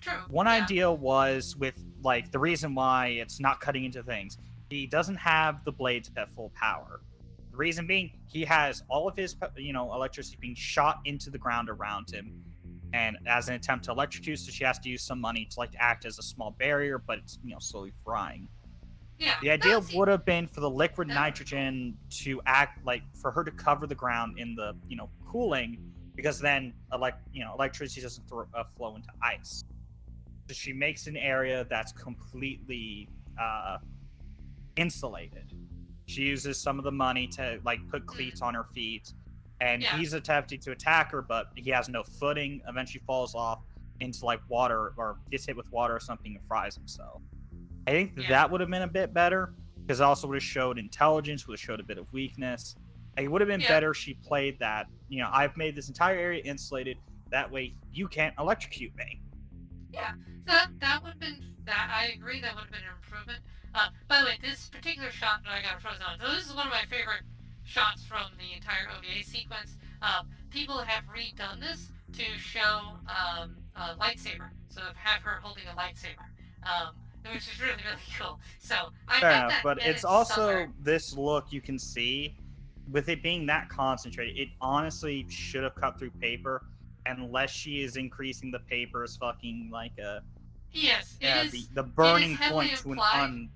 true, One yeah, idea was with like the reason why it's not cutting into things. He doesn't have the blades at full power. The reason being, he has all of his, electricity being shot into the ground around him, and as an attempt to electrocute, so she has to use some money to like act as a small barrier, but it's slowly frying. yeah. The No, idea see, would have been for the liquid that would have been cool. nitrogen to act like for her to cover the ground in the cooling, because then electricity doesn't flow into ice. So she makes an area that's completely uh, insulated. She uses some of the money to like put cleats Hmm, on her feet, and yeah, he's attempting to attack her, but he has no footing. Eventually, falls off into like water or gets hit with water or something and fries himself. I think yeah, that would have been a bit better because it also would have showed intelligence, would have showed a bit of weakness. Like, it would have been yeah, better if she played that. I've made this entire area insulated. That way, you can't electrocute me. yeah. That would have been that. I agree. That would have been an improvement. By the way, this particular shot that I got frozen on. So this is one of my favorite shots from the entire OVA sequence. People have redone this to show a lightsaber. So have her holding a lightsaber, which is really really cool. So I Fair have enough, that but it's edit somewhere. also this look you can see with it being that concentrated. It honestly should have cut through paper, unless she is increasing the paper's fucking like Yes, it the is. the It is burning heavily point to an implied. un.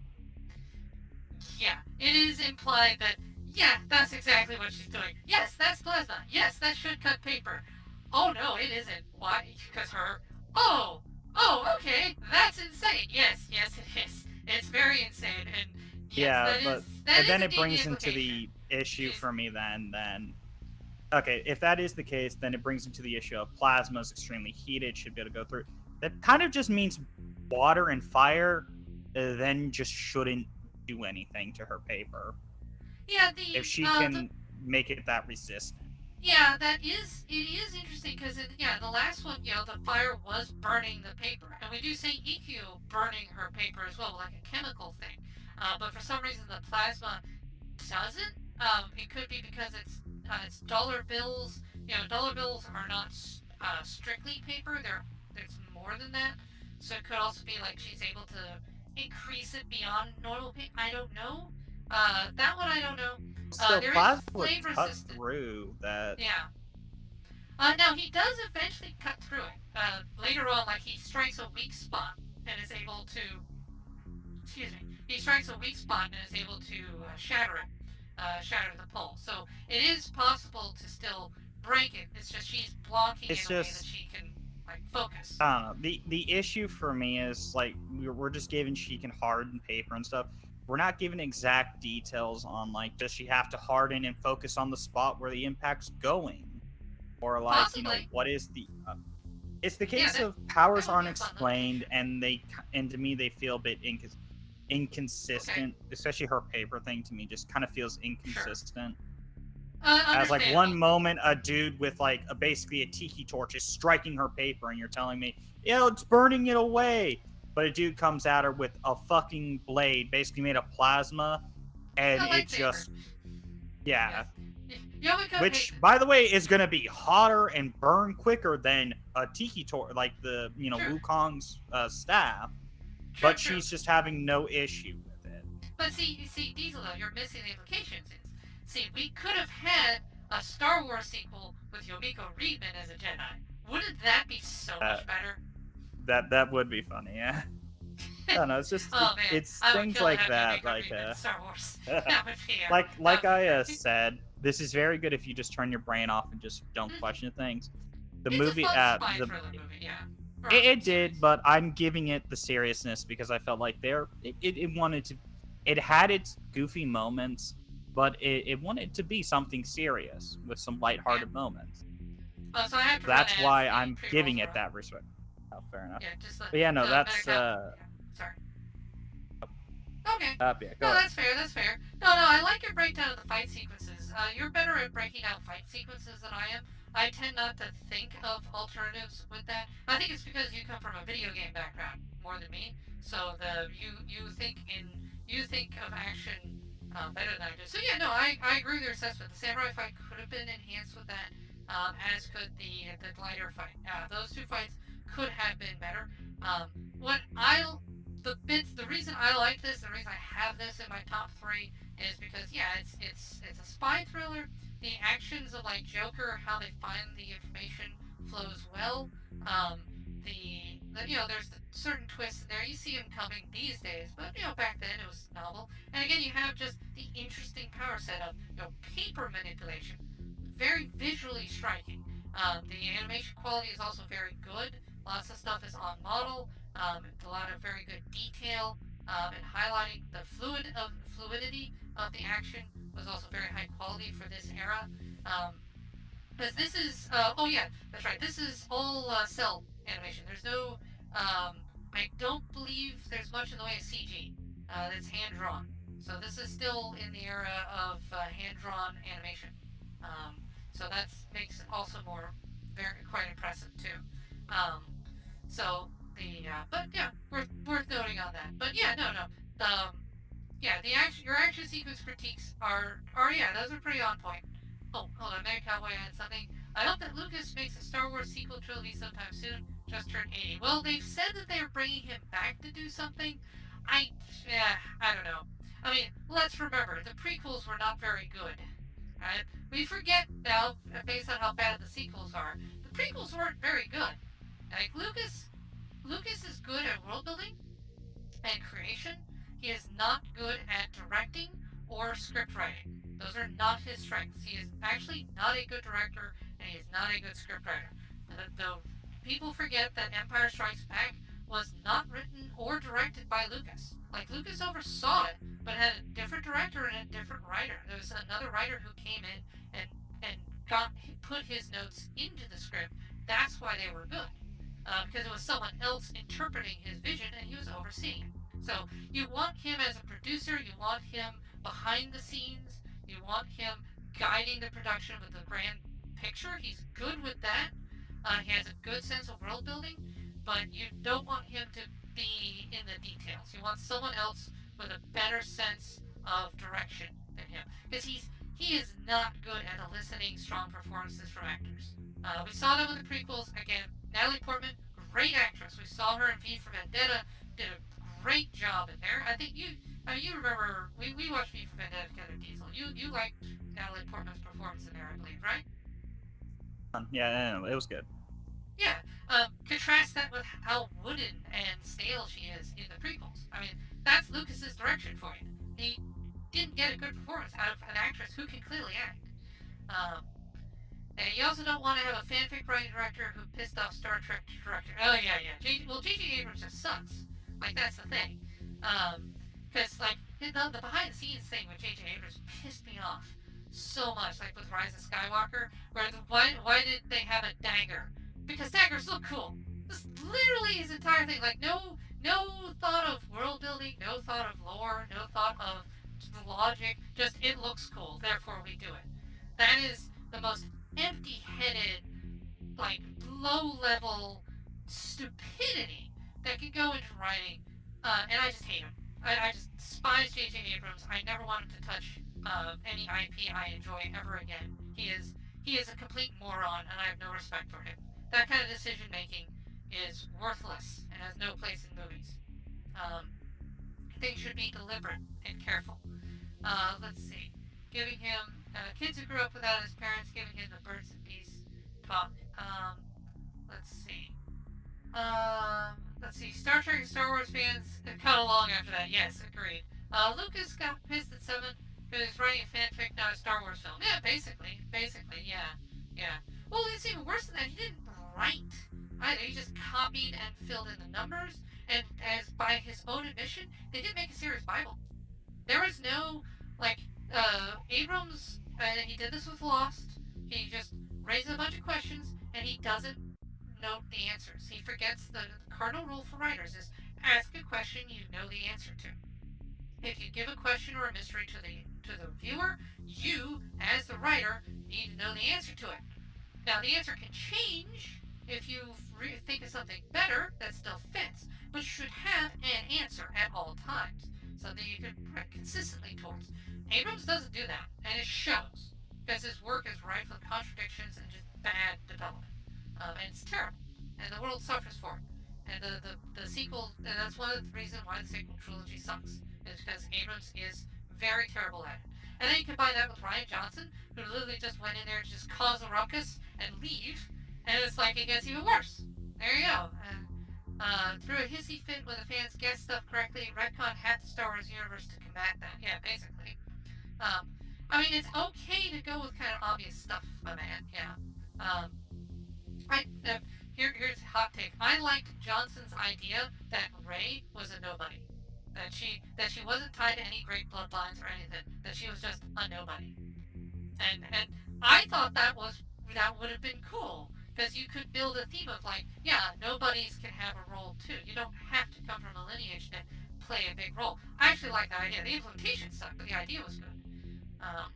Yeah, it is implied that, yeah, that's exactly what she's doing. Yes, that's plasma. Yes, that should cut paper. Oh no, it isn't. Why? Because her. Oh, okay, that's insane. Yes, yes, it is. It's very insane, and yes, Yeah, that is but that and is then it indeed the brings into implication. the issue She's for me. Then okay, if that is the case, then it brings into the issue of plasma is extremely heated, should be able to go through. That kind of just means water and fire then just shouldn't do anything to her paper yeah if the she the can make it that resistant. yeah, that is it is interesting because yeah, the last one, the fire was burning the paper, and we do see EQ burning her paper as well, like a chemical thing. But for some reason, the plasma doesn't. It could be because it's dollar bills. Dollar bills are not strictly paper. There's more than that. So it could also be like she's able to increase it beyond normal paper. I don't know. That one I don't know. Still, There is plasma would flame cut resistant. through that. Yeah. Now he does eventually cut through it. Later on, like he strikes a weak spot and is able to. Excuse me. He strikes a weak spot and is able to shatter it, shatter the pole. So it is possible to still break it. It's just she's blocking It's in a way that just she can like focus. I don't know. The issue for me is like we're just given she can harden paper and stuff. We're not given exact details on like does she have to harden and focus on the spot where the impact's going, or like Possibly. what is the. It's the Yeah. case That of that powers would be aren't a fun explained, limitation. and to me they feel a bit Okay. inconsistent. Especially her paper thing to me just kind of feels Sure. inconsistent. As like one Understandable. moment a dude with like basically a tiki torch is striking her paper and you're telling me it's burning it away, but a dude comes at her with a fucking blade basically made of plasma, A and it lightsaber. just yeah, Yes. Yomiko which Readman. by the way is going to be hotter and burn quicker than a tiki torch like the True. Wukong's staff, True. but True. she's just having no issue with it. But see, Diesel, though, you're missing the implications. See, we could have had a Star Wars sequel with Yomiko Readman as a Jedi. Wouldn't that be so uh, much better? that would be funny, yeah. I don't know. It's just Oh man, it's I would things kill to like have that. Yomiko Like Readman in Star Wars. That would be like I be, said, this is very good if you just turn your brain off and just don't question things. The it's a movie, fun spy the thriller movie, yeah. Or it did, series. but I'm giving it the seriousness because I felt like it wanted to, it had its goofy moments, but it wanted to be something serious with some Yeah. lighthearted moments. So I have to run That's ads. why The I'm pre-rolls giving are it up. that respect. Oh, fair enough. Yeah, just But yeah, no, the that's Metacap. Yeah, sorry. Okay. Yeah, No, go ahead. that's fair. That's fair. No, I like your breakdown of the fight sequences. You're better at breaking down fight sequences than I am. I tend not to think of alternatives with that. I think it's because you come from a video game background more than me. So you think of action better than I do. So yeah, no, I agree with your assessment. The samurai fight could have been enhanced with that, as could the glider fight. Those two fights could have been better. What I the reason I like this, the reason I have this in my top three is because yeah, it's a spy thriller. The actions of like Joker, how they find the information flows well. Um, there's certain twists in there. You see them coming these days, but back then it was novel. And again, you have just the interesting power set of paper manipulation, very visually striking. The animation quality is also very good. Lots of stuff is on model. A lot of very good detail and highlighting the fluidity of the action was also very high quality for this era. Because this is oh yeah, that's right. This is all cell animation. There's no I don't believe there's much in the way of CG. That's hand drawn. So this is still in the era of hand drawn animation. Um, so that makes it also more very quite impressive too. Um, so but yeah, worth noting on that. But yeah, no, yeah, your action sequence critiques are yeah, those are pretty on point. Oh, hold on, Mary Cowboy had something. I hope that Lucas makes a Star Wars sequel trilogy sometime soon. Just turned 80. Well, they've said that they're bringing him back to do something. I, I don't know. I mean, let's remember the prequels were not very good. Right? We forget now, based on how bad the sequels are. The prequels weren't very good. Like Lucas is good at world building and creation. He is not good at directing or script writing. Those are not his strengths. He is actually not a good director, and he is not a good script writer. The people forget that Empire Strikes Back was not written or directed by Lucas. Like Lucas oversaw it, but had a different director and a different writer. There was another writer who came in and got put his notes into the script. That's why they were good, because it was someone else interpreting his vision and he was overseeing it. So you want him as a producer, you want him behind the scenes, you want him guiding the production with the grand picture. He's good with that. He has a good sense of world building, but you don't want him to be in the details. You want someone else with a better sense of direction than him, because he is not good at eliciting strong performances from actors. We saw that with the prequels. Again, Natalie Portman, great actress. We saw her in V for Vendetta, did a great job in there. I think you remember we watched V for Vendetta together, Diesel. You liked Natalie Portman's performance in there, I believe, right? Yeah, no, it was good. Yeah. Contrast that with how wooden and stale she is in the prequels. I mean, that's Lucas's direction for you. He didn't get a good performance out of an actress who can clearly act. Um, And you also don't want to have a fanfic writing director who pissed off Star Trek director. Oh yeah. Well, J.J. Abrams just sucks. Like that's the thing. Because like the behind the scenes thing with J.J. Abrams pissed me off so much. Like with Rise of Skywalker, where why did they have a dagger? Because daggers look cool. This literally his entire thing. Like no thought of world building, no thought of lore, no thought of logic. Just it looks cool, therefore we do it. That is the most empty-headed, like low-level stupidity that could go into writing, and I just hate him. I just despise J.J. Abrams. I never want him to touch any IP I enjoy ever again. He is a complete moron, and I have no respect for him. That kind of decision making is worthless and has no place in movies. Um, Things should be deliberate and careful. Let's see. Giving him kids who grew up without his parents, giving him the birds and bees talk. Let's see. Let's see. Star Trek and Star Wars fans cut along after that. Yes, agreed. Lucas got pissed at Seven because he's writing a fanfic, not a Star Wars film. Yeah, basically, yeah. Well, it's even worse than that. He didn't write either. He just copied and filled in the numbers. And as by his own admission, they didn't make a series Bible. There was no like Abrams. He did this with Lost. He just raises a bunch of questions and he doesn't note the answers. He forgets the cardinal rule for writers is ask a question you know the answer to. If you give a question or a mystery to the viewer, you, as the writer, need to know the answer to it. Now, the answer can change if you think of something better that still fits, but you should have an answer at all times, something you can write consistently towards. Abrams doesn't do that, and it shows, because his work is rife with contradictions and just bad development. And it's terrible, and the world suffers for it. And the sequel, and that's one of the reasons why the sequel trilogy sucks, is because Abrams is very terrible at it. And then you combine that with Ryan Johnson, who literally just went in there to just cause a ruckus and leave, and it's like it gets even worse. There you go. Through a hissy fit when the fans guessed stuff correctly, retcon half the Star Wars universe to combat that. Yeah, basically. Um, I mean, it's okay to go with kind of obvious stuff, my man. Yeah. Um, I here's a hot take. I liked Johnson's idea that Rey was a nobody, that she wasn't tied to any great bloodlines or anything, that she was just a nobody. And I thought that would have been cool because you could build a theme of like, yeah, nobodies can have a role too. You don't have to come from a lineage to play a big role. I actually like that idea. The implementation sucked, but the idea was good. Um,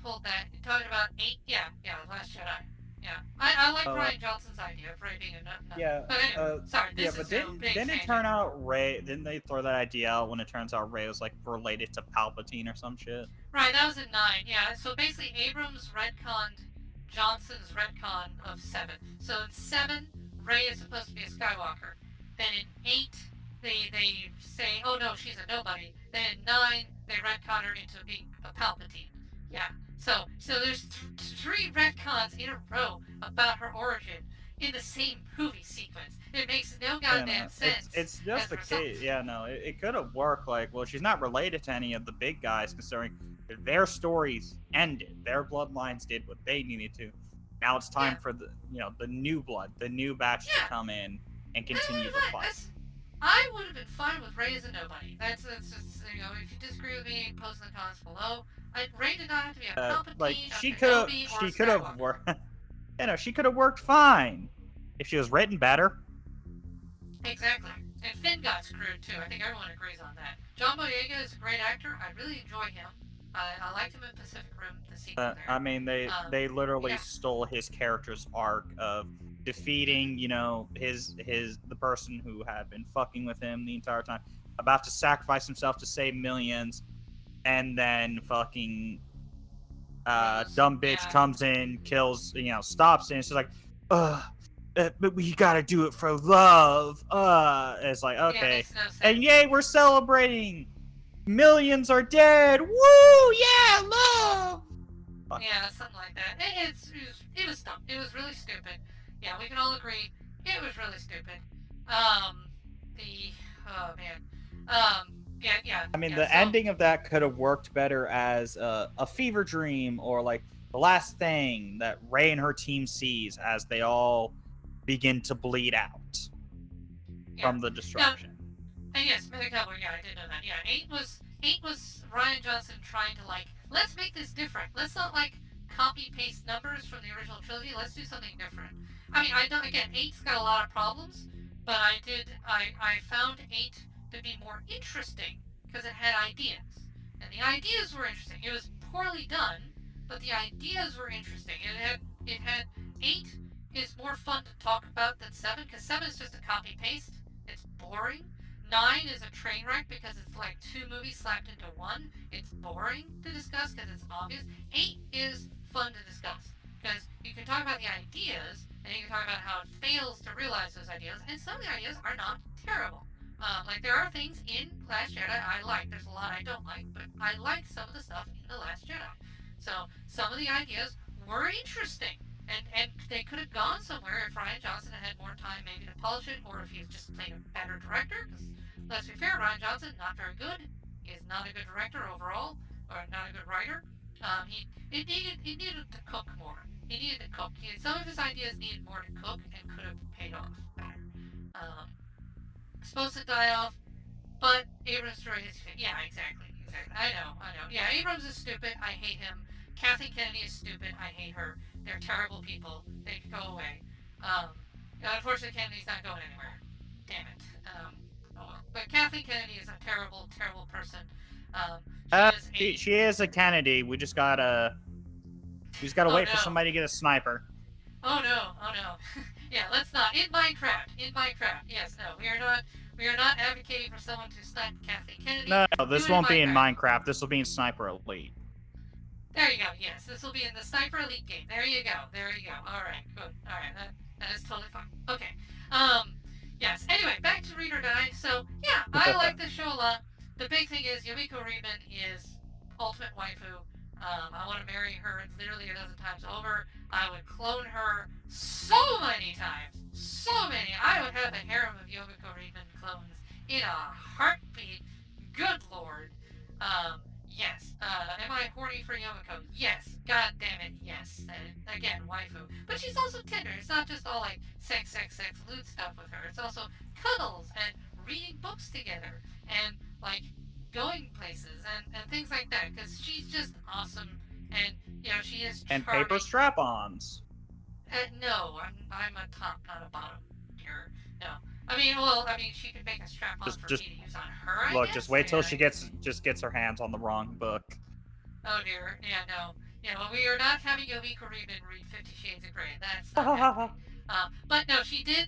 pulled that. You talking about eight? Yeah, Last Jedi. Yeah, I like Uh, Ryan Johnson's idea of Rey being a nobody. yeah, But anyway, sorry, yeah, this but is a big didn't it tangent. turn out Ray? Didn't they throw that idea out when it turns out Ray was like related to Palpatine or some shit? Right, that was in 9. Yeah, so basically Abrams retconned Johnson's retcon of 7. So in 7, Rey is supposed to be a Skywalker. Then in 8, they say, oh no, she's a nobody. Then in 9, they retcon her into being a Palpatine. Yeah. So there's three retcons in a row about her origin in the same movie sequence. It makes no Yeah, goddamn no, sense it's just as a the result. case. Yeah, no, it could have worked. Like, well, she's not related to any of the big guys, considering their stories ended. Their bloodlines did what they needed to. Now it's time Yeah, for the new blood, the new batch to yeah. come in and That would continue have the been fine. fight. I would have been fine with Ray as a nobody. That's just, if you disagree with me, post in the comments below. Ray did not have to be a Like Palpatine, a Kenobi, or a she could have Skywalker. worked. You know, she could have worked fine if she was written better. Exactly. And Finn got screwed too. I think everyone agrees on that. John Boyega is a great actor. I really enjoy him. I liked him in Pacific Rim, the sequel I there. mean, Um, they literally yeah, stole his character's arc of defeating, his the person who had been fucking with him the entire time, about to sacrifice himself to save millions, and then fucking Rose. dumb bitch Yeah, comes in, kills, stops, and it's just like, ugh. But we gotta do it for love. It's like, yeah, it okay, makes no and sense. yay, we're celebrating. Millions are dead. Woo! Yeah, love. Fuck. Yeah, something like that. It was dumb. It was really stupid. Yeah, we can all agree it was really stupid. Um, the oh man. I mean, Yeah. the So ending of that could have worked better as a fever dream, or like the last thing that Ray and her team sees as they all begin to bleed out yeah. from the Now, destruction. and yes, Midnight Cowboy. Yeah, I did know that. Yeah, eight was Ryan Johnson trying to like let's make this different. Let's not like copy paste numbers from the original trilogy. Let's do something different. I mean, I don't. Again, eight's got a lot of problems, but I found eight to be more interesting because it had ideas, and the ideas were interesting. It was poorly done, but the ideas were interesting. It had eight is more fun to talk about than seven because seven is just a copy paste. It's boring. 9 is a train wreck because it's like two movies slapped into one. It's boring to discuss because it's obvious. 8 is fun to discuss because you can talk about the ideas and you can talk about how it fails to realize those ideas, and some of the ideas are not terrible. Like there are things in Last Jedi I like. There's a lot I don't like, but I like some of the stuff in the Last Jedi. So some of the ideas were interesting, and they could have gone somewhere if Ryan Johnson had had more time maybe to polish it, or if he just played a better director. Because let's be fair, Ryan Johnson not very good. He is not a good director overall, or not a good writer. He needed to cook more. He needed to cook. Some of his ideas needed more to cook and could have paid off better. Um, Supposed to die off, but Abrams destroyed his fit. Yeah, exactly. I know. Yeah, Abrams is stupid. I hate him. Kathleen Kennedy is stupid. I hate her. They're terrible people. They could go away. Unfortunately, Kennedy's not going anywhere. Damn it. Oh well. But Kathleen Kennedy is a terrible, terrible person. She is She, a she is a Kennedy. We just gotta oh wait for no. somebody to get a sniper. Oh no, oh no. Yeah, let's not. In Minecraft, in Minecraft. Yes, no, we are not advocating for someone to snipe Kathleen Kennedy. No, no, Do this it in won't be in Minecraft. Minecraft. This will be in Sniper Elite. There you go. Yes, this will be in the Sniper Elite game. There you go. There you go. All right, good. All right, that is totally fine. Okay. Um, yes. Anyway, back to Read or Die. So yeah, I like this show a lot. The big thing is Yomiko Readman is ultimate waifu. I want to marry her literally a dozen times over. I would clone her so many times, so many. I would have a harem of Yomiko Readman clones in a heartbeat. Good lord. Yes. Am I horny for Yomiko? Yes. God damn it, yes. Again, waifu. But she's also tender. It's not just all like sex, sex, sex, lewd stuff with her. It's also cuddles and reading books together and like going places and things like that because she's just awesome and she is And paper charming. strap-ons. No, I'm a top, not a bottom here. No. I mean, she could make a strap on Just for just me to use on her, I look. Just guess. wait till Yeah, she I guess. gets her hands on the wrong book. Oh dear. Yeah, no. We are not having Yomiko Readman read 50 Shades of Grey. That's not happening. But no, she did,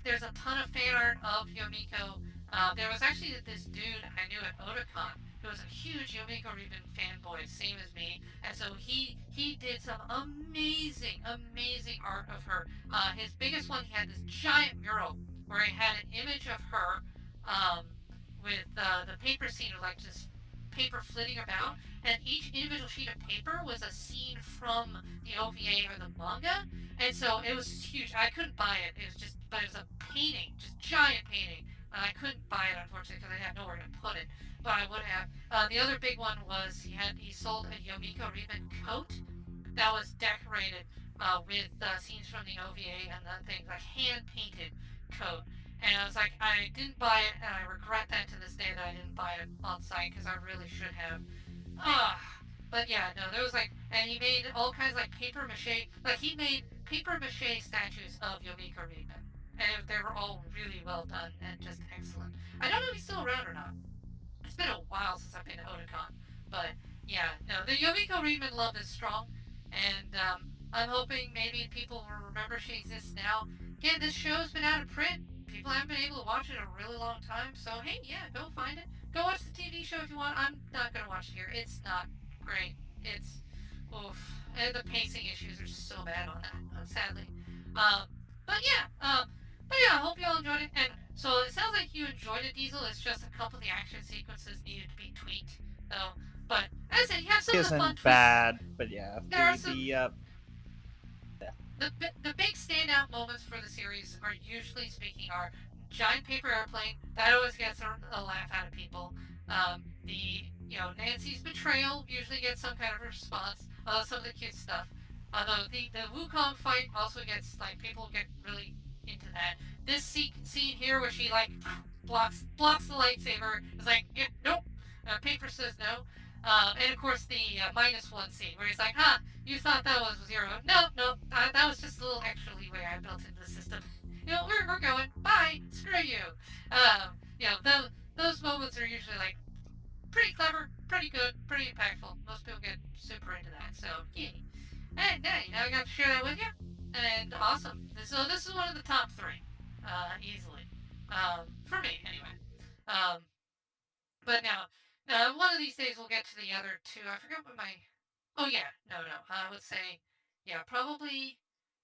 there's a ton of fan art of Yomiko. There was actually this dude I knew at Otakon who was a huge Yomiko Readman fanboy, same as me. And so he did some amazing, amazing art of her. His biggest one, he had this giant mural where he had an image of her um, with the paper scene of just paper flitting about, and each individual sheet of paper was a scene from the OVA or the manga, and so it was huge. I couldn't buy it. But it was a painting, just giant painting. And I couldn't buy it unfortunately because I had nowhere to put it, but I would have. The other big one was he sold a Yomiko Readman coat that was decorated with scenes from the OVA and the things like hand painted coat. And I was like, I didn't buy it, and I regret that to this day that I didn't buy it on site because I really should have. Ah, but yeah, no, there was and he made all kinds of paper mache. He made paper mache statues of Yomiko Readman, and they were all really well done and just excellent. I don't know if he's still around or not. It's been a while since I've been to Otakon, but yeah, no, the Yomiko Readman love is strong, and I'm hoping maybe people will remember she exists now. Again, this show's been out of print. People haven't been able to watch it in a really long time, so hey, yeah, go find it. Go watch the TV show if you want. I'm not gonna watch it here. It's not great. It's oof, and the pacing issues are so bad on that, sadly. Um, but yeah, I hope you all enjoyed it. And so it sounds like you enjoyed it, Diesel. It's just a couple of the action sequences needed to be tweaked, though. But as I said, you have some of the fun Isn't twists. bad, but yeah, There are some yeah. the big standout moments for the series are usually speaking are giant paper airplane that always gets a laugh out of people. The Nancy's betrayal usually gets some kind of response. Some of the cute stuff. Although the Wukong fight also gets people get really into that. This scene here where she blocks the lightsaber is yeah, nope. Paper says no. And of course the -1 scene where he's like, huh, you thought that was 0. No, no, that was just a little extra leeway I built into the system. We're going. Bye. Screw you. Those moments are usually pretty clever, pretty good, pretty impactful. Most people get super into that. So, yay. And hey, now I got to share that with you. And awesome. So this is one of the top 3. Easily. For me, anyway. Um, but now, one of these days we'll get to the other two. I forgot what my. Oh yeah, no. I would say, yeah, probably.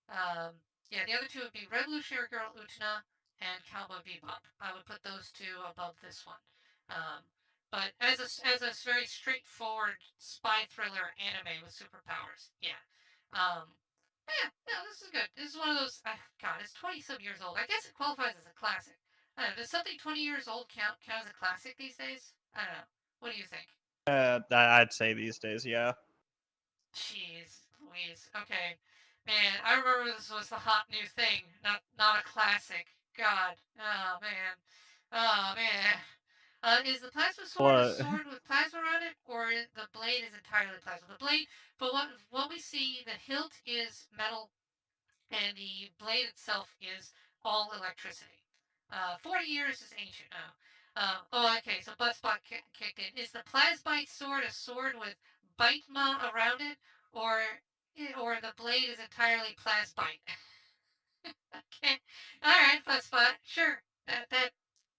Um, yeah, the other two would be Revolutionary Girl Utena and Cowboy Bebop. I would put those two above this one. Um, but as a very straightforward spy thriller anime with superpowers, yeah. Um, yeah, no, this is good. This is one of those. God, it's 20 some years old. I guess it qualifies as a classic. I don't know, does something 20 years old count as a classic these days? I don't know. What do you think? I'd say these days, yeah. Jeez Louise. Okay. Man, I remember this was the hot new thing, not a classic. God. Oh man. Oh man. Is the plasma sword a What? sword with plasma on it, or the blade is entirely plasma? The blade, but what we see, the hilt is metal, and the blade itself is all electricity. 40 years is ancient. Oh. Okay, so Buttspot kicked in. Is the Plasbite sword a sword with Bytema around it, or the blade is entirely Plasbite? Okay, all right, Buttspot. Sure, that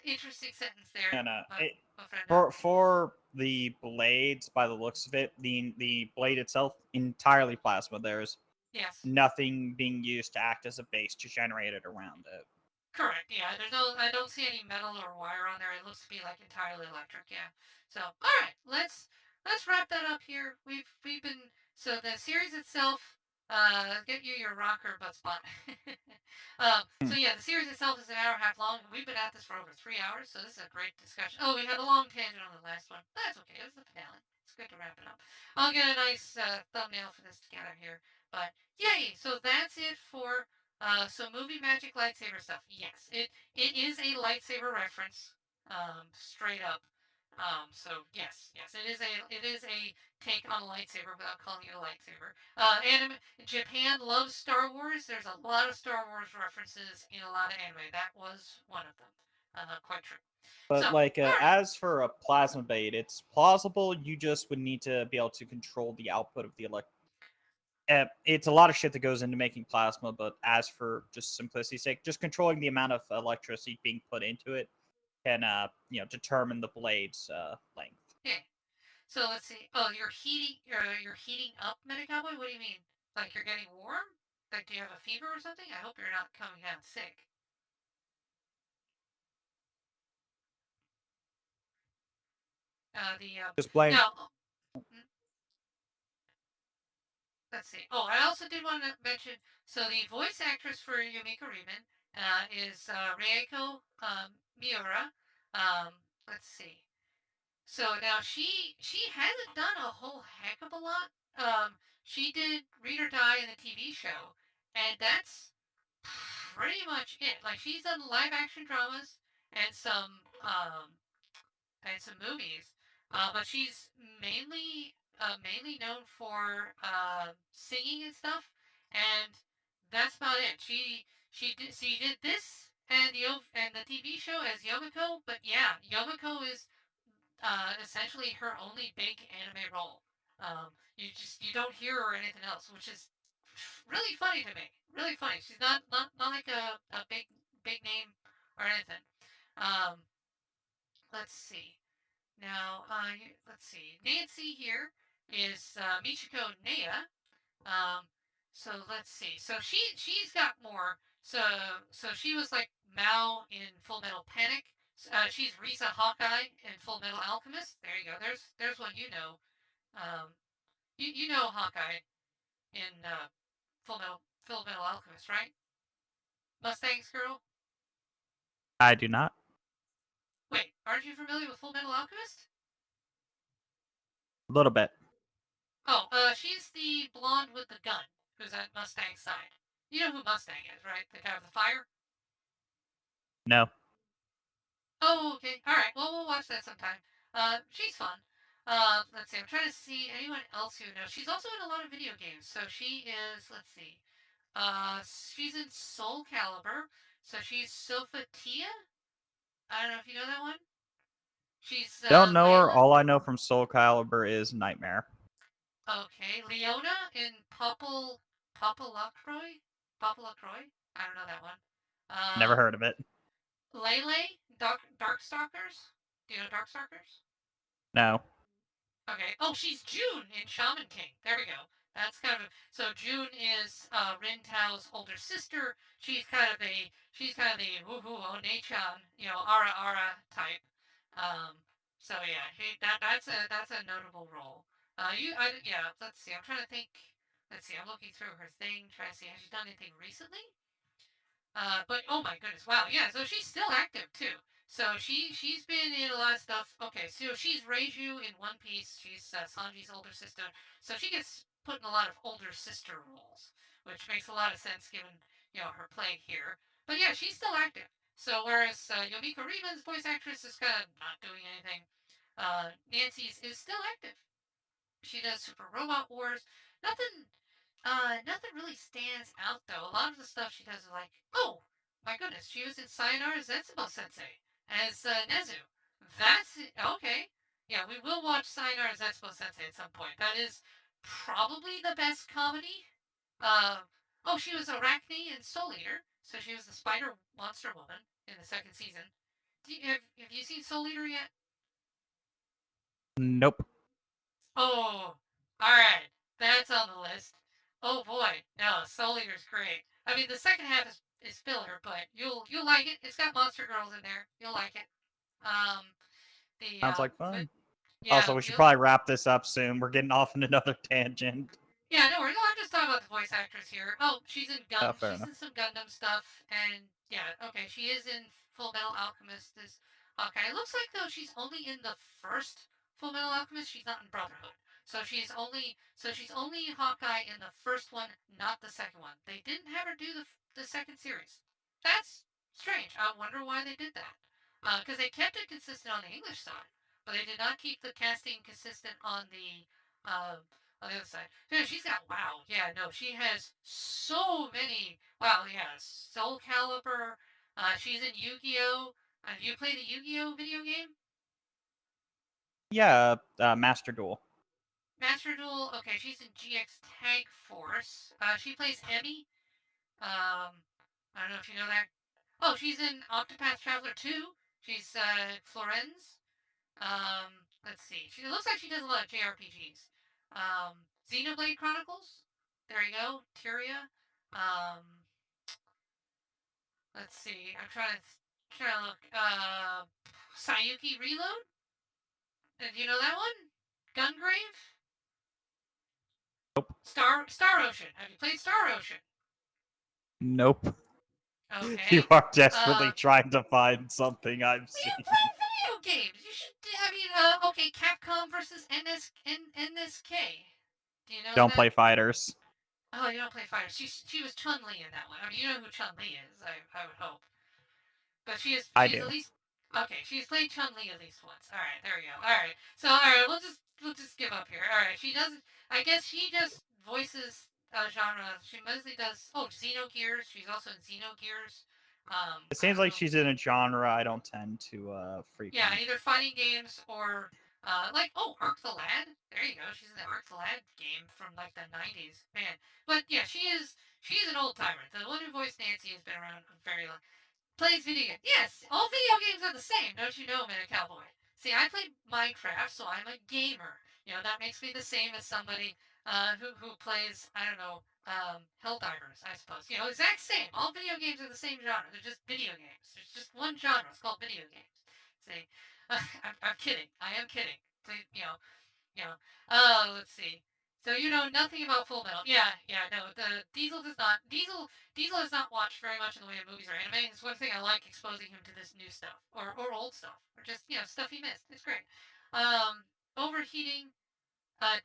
interesting sentence there, And my friend. for the blades, by the looks of it, the blade itself entirely plasma. There's Yes. nothing being used to act as a base to generate it around it. Correct. Yeah. I don't see any metal or wire on there. It looks to be like entirely electric. Yeah. So, all right, let's wrap that up here. We've been so the series itself. Get you your rocker butt spot. So Hmm. yeah, the series itself is an hour and a half long. We've been at this for over 3 hours, so this is a great discussion. Oh, we had a long tangent on the last one. That's okay. It's the finale. It's good to wrap it up. I'll get a nice thumbnail for this together here. But yay! So that's it for so movie magic lightsaber stuff. Yes, it is a lightsaber reference, straight up. So yes, it is a take on a lightsaber without calling it a lightsaber. Japan loves Star Wars. There's a lot of Star Wars references in a lot of anime. That was one of them. Quite true. So, But all like right. as for a plasma blade, it's plausible. You just would need to be able to control the output of the it's a lot of shit that goes into making plasma, but as for just simplicity's sake, just controlling the amount of electricity being put into it can determine the blade's length. Okay. So let's see. Oh, you're heating up, Metacowboy. What do you mean? Like you're getting warm? Like do you have a fever or something? I hope you're not coming down sick. The Just blame. now mm, let's see. Oh, I also did want to mention. So the voice actress for Yomiko Readman is Reiko Miura. Um, let's see. So now she hasn't done a whole heck of a lot. She did Read or Die in the TV show, and that's pretty much it. Like she's done live action dramas and some movies, but she's mainly known for singing and stuff, and that's about it. She did this and the TV show as Yomiko, but yeah, Yomiko is essentially her only big anime role. You don't hear her or anything else, which is really funny to me. Really funny. She's not like a big name or anything. Um, let's see. Now, let's see. Nancy here is Michiko Nea. Um, so let's see. So she's got more. So she was like Mao in Full Metal Panic. She's Risa Hawkeye in Full Metal Alchemist. There you go. There's one you know. Um, you know Hawkeye in Full Metal Alchemist, right? Mustang's girl. I do not. Wait, aren't you familiar with Full Metal Alchemist? A little bit. Oh, she's the blonde with the gun who's at Mustang's side. You know who Mustang is, right? The guy with the fire. No. Oh, okay. All right. Well, we'll watch that sometime. She's fun. Let's see. I'm trying to see anyone else who knows. She's also in a lot of video games. So she is. Let's see. She's in Soul Calibur. So she's Sophatia. I don't know if you know that one. She's Don't know her. Layla. All I know from Soul Calibur is Nightmare. Okay, Leona in Papalacroix. Papalacroix. I don't know that one. Never Um, heard of it. Lele, Darkstalkers. Do you know Darkstalkers? No. Okay. Oh, she's June in Shaman King. There we go. That's kind of so. June is Rin Tao's older sister. She's kind of the woohoo Onechan, Ara type. Um. So yeah, that's a notable role. Yeah. Let's see. I'm trying to think. Let's see. I'm looking through her thing, trying to see has she done anything recently. But oh my goodness, wow, yeah. So she's still active too. So she's been in a lot of stuff. Okay, so she's Reiju in One Piece. She's Sanji's older sister. So she gets put in a lot of older sister roles, which makes a lot of sense given her play here. But yeah, she's still active. So whereas Yomiko Readman's voice actress is kind of not doing anything, Nancy's is still active. She does Super Robot Wars. Nothing nothing really stands out though. A lot of the stuff she does is like, oh my goodness, she was in Sayonara Zetsubo Sensei as Nezu. That's okay. Yeah, we will watch Sayonara Zetsubou Sensei at some point. That is probably the best comedy. Uh, oh, she was Arachne in Soul Eater, so she was the spider monster woman in the second season. Have you seen Soul Eater yet? Nope. Oh, alright. That's on the list. Oh boy. No, Soul Eater's great. I mean the second half is filler, but you'll like it. It's got monster girls in there. You'll like it. Um the Sounds like but fun. yeah, Also, we should you'll probably wrap this up soon. We're getting off in another tangent. yeah, no worries. No, I'm just talking about the voice actress here. Oh, Fair she's enough. in some Gundam stuff, and yeah, okay, she is in Full Metal Alchemist as Hawkeye. It looks like though she's only in the first Full Metal Alchemist. She's not in Brotherhood, so she's only Hawkeye in the first one, not the second one. They didn't have her do the second series. That's strange. I wonder why they did that. Because they kept it consistent on the English side, but they did not keep the casting consistent uh, on the other side. Yeah, she's got wow. Yeah, no, she has so many. Wow, yeah, Soul Calibur. She's in Yu-Gi-Oh. Have you played the Yu-Gi-Oh video game? Yeah, Master Duel. Master Duel. Okay, she's in GX Tag Force. She plays Emmy. I don't know if you know that. Oh, she's in Octopath Traveler 2. She's Florence. Let's see. She looks like she does a lot of JRPGs. Xenoblade Chronicles. There you go. Tyria. Um, let's see. I'm trying to look. Sayuki Reload. Do you know that one? Gungrave. Nope. Star Ocean. Have you played Star Ocean? Nope. You Okay. are Uh, desperately trying to find something I've well, you seen. play video games. You should. I mean, okay. Capcom versus NSK. Do you know Don't that? play fighters. Oh, you don't play fighters. She was Chun Li in that one. I mean, you know who Chun Li is. I would hope. But I she's do. at least okay. She's played Chun Li at least once. All right, there we go. All right, so all right, we'll just give up here. All right, she doesn't. I guess she just voices genre. She mostly does. Oh, Xenogears. She's also in Xenogears. It I seems don't like know. she's in a genre I don't tend to Yeah, frequent. either fighting games or like oh Arc the Lad. There you go. She's in the Arc the Lad game from like the '90s. Man, but yeah, she's an old timer. The one who voiced Nancy has been around a very long. Plays video games. Yes, all video games are the same. Don't you know, Man Cowboy? See, I play Minecraft, so I'm a gamer. You know, that makes me the same as somebody who plays, I don't know, Helldivers, I suppose. You know, exact same. All video games are the same genre. They're just video games. There's just one genre. It's called video games. See, I'm kidding. I am kidding. Please, you know. Let's see. So you know nothing about Full Metal. Yeah, yeah, no. The Diesel does not. Diesel has not watched very much in the way of movies or anime. It's one thing I like exposing him to this new stuff or old stuff or just stuff he missed. It's great. Overheating,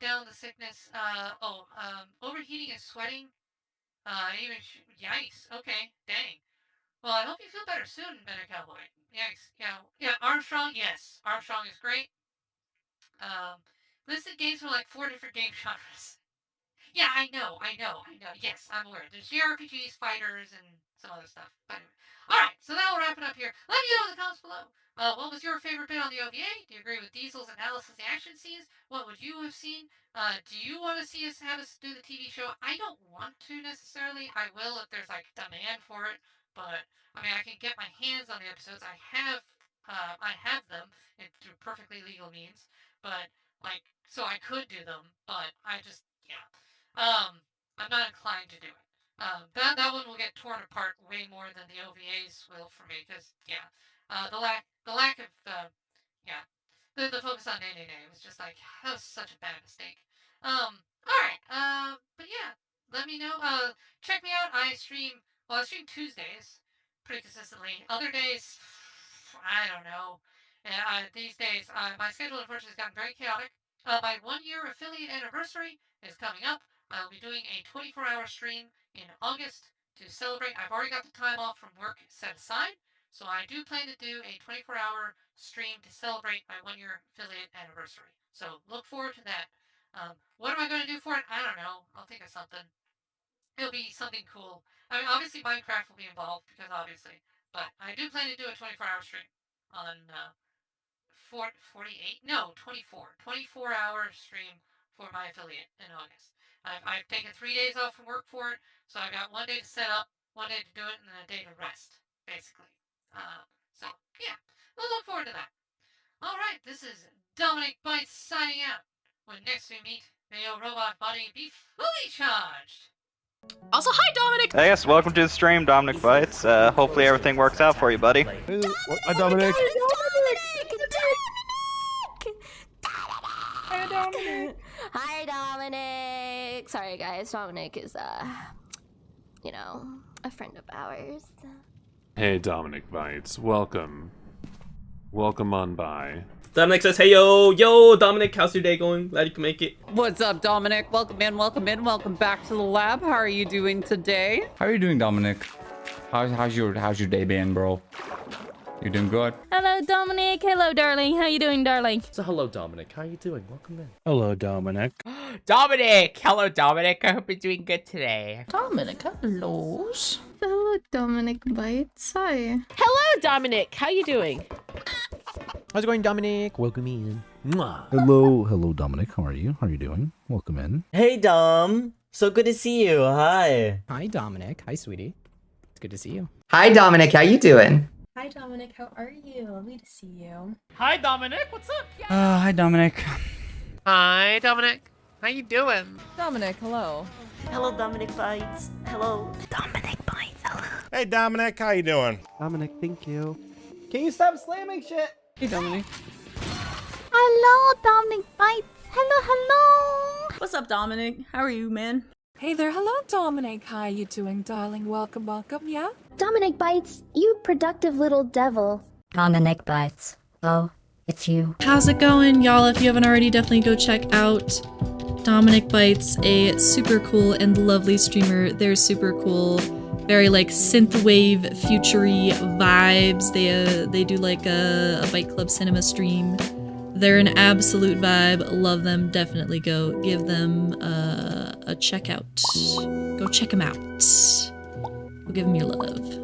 down the sickness. Overheating and sweating. Yikes. Okay, dang. Well, I hope you feel better soon, Better Cowboy. Yikes. Yeah, yeah. Armstrong. Yes, Armstrong is great. Um, listed games from like four different game genres. Yeah, I know. Yes, I'm aware. There's JRPGs, fighters, and some other stuff. But anyway. Alright, so that'll wrap it up here. Let me know in the comments below. What was your favorite bit on the OVA? Do you agree with Diesel's analysis of the action scenes? What would you have seen? Do you want to see us have us do the TV show? I don't want to necessarily. I will if there's like demand for it. But I mean, I can get my hands on the episodes. I have them through perfectly legal means. But like, so I could do them. But I just yeah. I'm not inclined to do it. That one will get torn apart way more than the OVAs will for me because yeah, the lack of yeah the focus on Nay Nay Nay was just like that was such a bad mistake. All right. But yeah, let me know. Check me out. I stream Tuesdays pretty consistently. Other days, I don't know. These days, my schedule unfortunately has gotten very chaotic. My 1 year affiliate anniversary is coming up. I'll be doing a 24-hour stream in August to celebrate. I've already got the time off from work set aside, so I do plan to do a 24-hour stream to celebrate my 1 year affiliate anniversary. So look forward to that. What am I going to do for it? I don't know. I'll think of something. It'll be something cool. I mean, obviously Minecraft will be involved because obviously, but I do plan to do a 24-hour stream on 48, no, 24-hour stream for my affiliate in August. I've taken 3 days off from work for it, so I got 1 day to set up, 1 day to do it, and then a day to rest, basically. So, yeah, we'll look forward to that. All right, this is Dominic Bytes signing out. When next we meet, may your robot body be fully charged. Also, hi, Dominic! Yes, welcome to the stream, Dominic Bytes. Hopefully everything works out for you, buddy. Hi, Dominic! Hi, Dominic! Hi, Dominic! Sorry, guys. Dominic is, you know, a friend of ours. Hey, Dominic Bytes. Welcome. Welcome on by. Dominic says, hey, yo, Dominic, how's your day going? Glad you can make it. What's up, Dominic? Welcome in, welcome back to the lab. How are you doing today? How are you doing, Dominic? How's your day been, bro? You doing good? Hello, Dominic. Hello, darling. How you doing, darling? So, hello, Dominic. How are you doing? Welcome in. Hello, Dominic. Dominic! Hello, Dominic. I hope you're doing good today. Dominic, hello. Hello, Dominic Bytes. Hi. Hello, Dominic. How you doing? How's it going, Dominic? Welcome in. Hello, Dominic. How are you? How are you doing? Welcome in. Hey, Dom. So good to see you. Hi. Hi, Dominic. Hi, sweetie. It's good to see you. Hi, Dominic. How you doing? Hi, Dominic. How are you? Lovely to see you. Hi, Dominic. What's up? Hi, Dominic. Hi, Dominic. How you doing? Dominic, hello. Hello, Dominic Bytes. Hello. Dominic Bytes. Hello. Hey, Dominic. How you doing? Dominic, thank you. Can you stop slamming shit? Hey, Dominic. Hello, Dominic Bytes. Hello. What's up, Dominic? How are you, man? Hey there. Hello, Dominic. How you doing, darling? Welcome, yeah? Dominic Bytes, you productive little devil. Dominic Bytes. Oh, it's you. How's it going, y'all? If you haven't already, definitely go check out Dominic Bytes, a super cool and lovely streamer. They're super cool. Very like synthwave, futury vibes. They do like a Byte Club Cinema stream. They're an absolute vibe. Love them. Definitely go give them a check out. Go check them out. Go give them your love.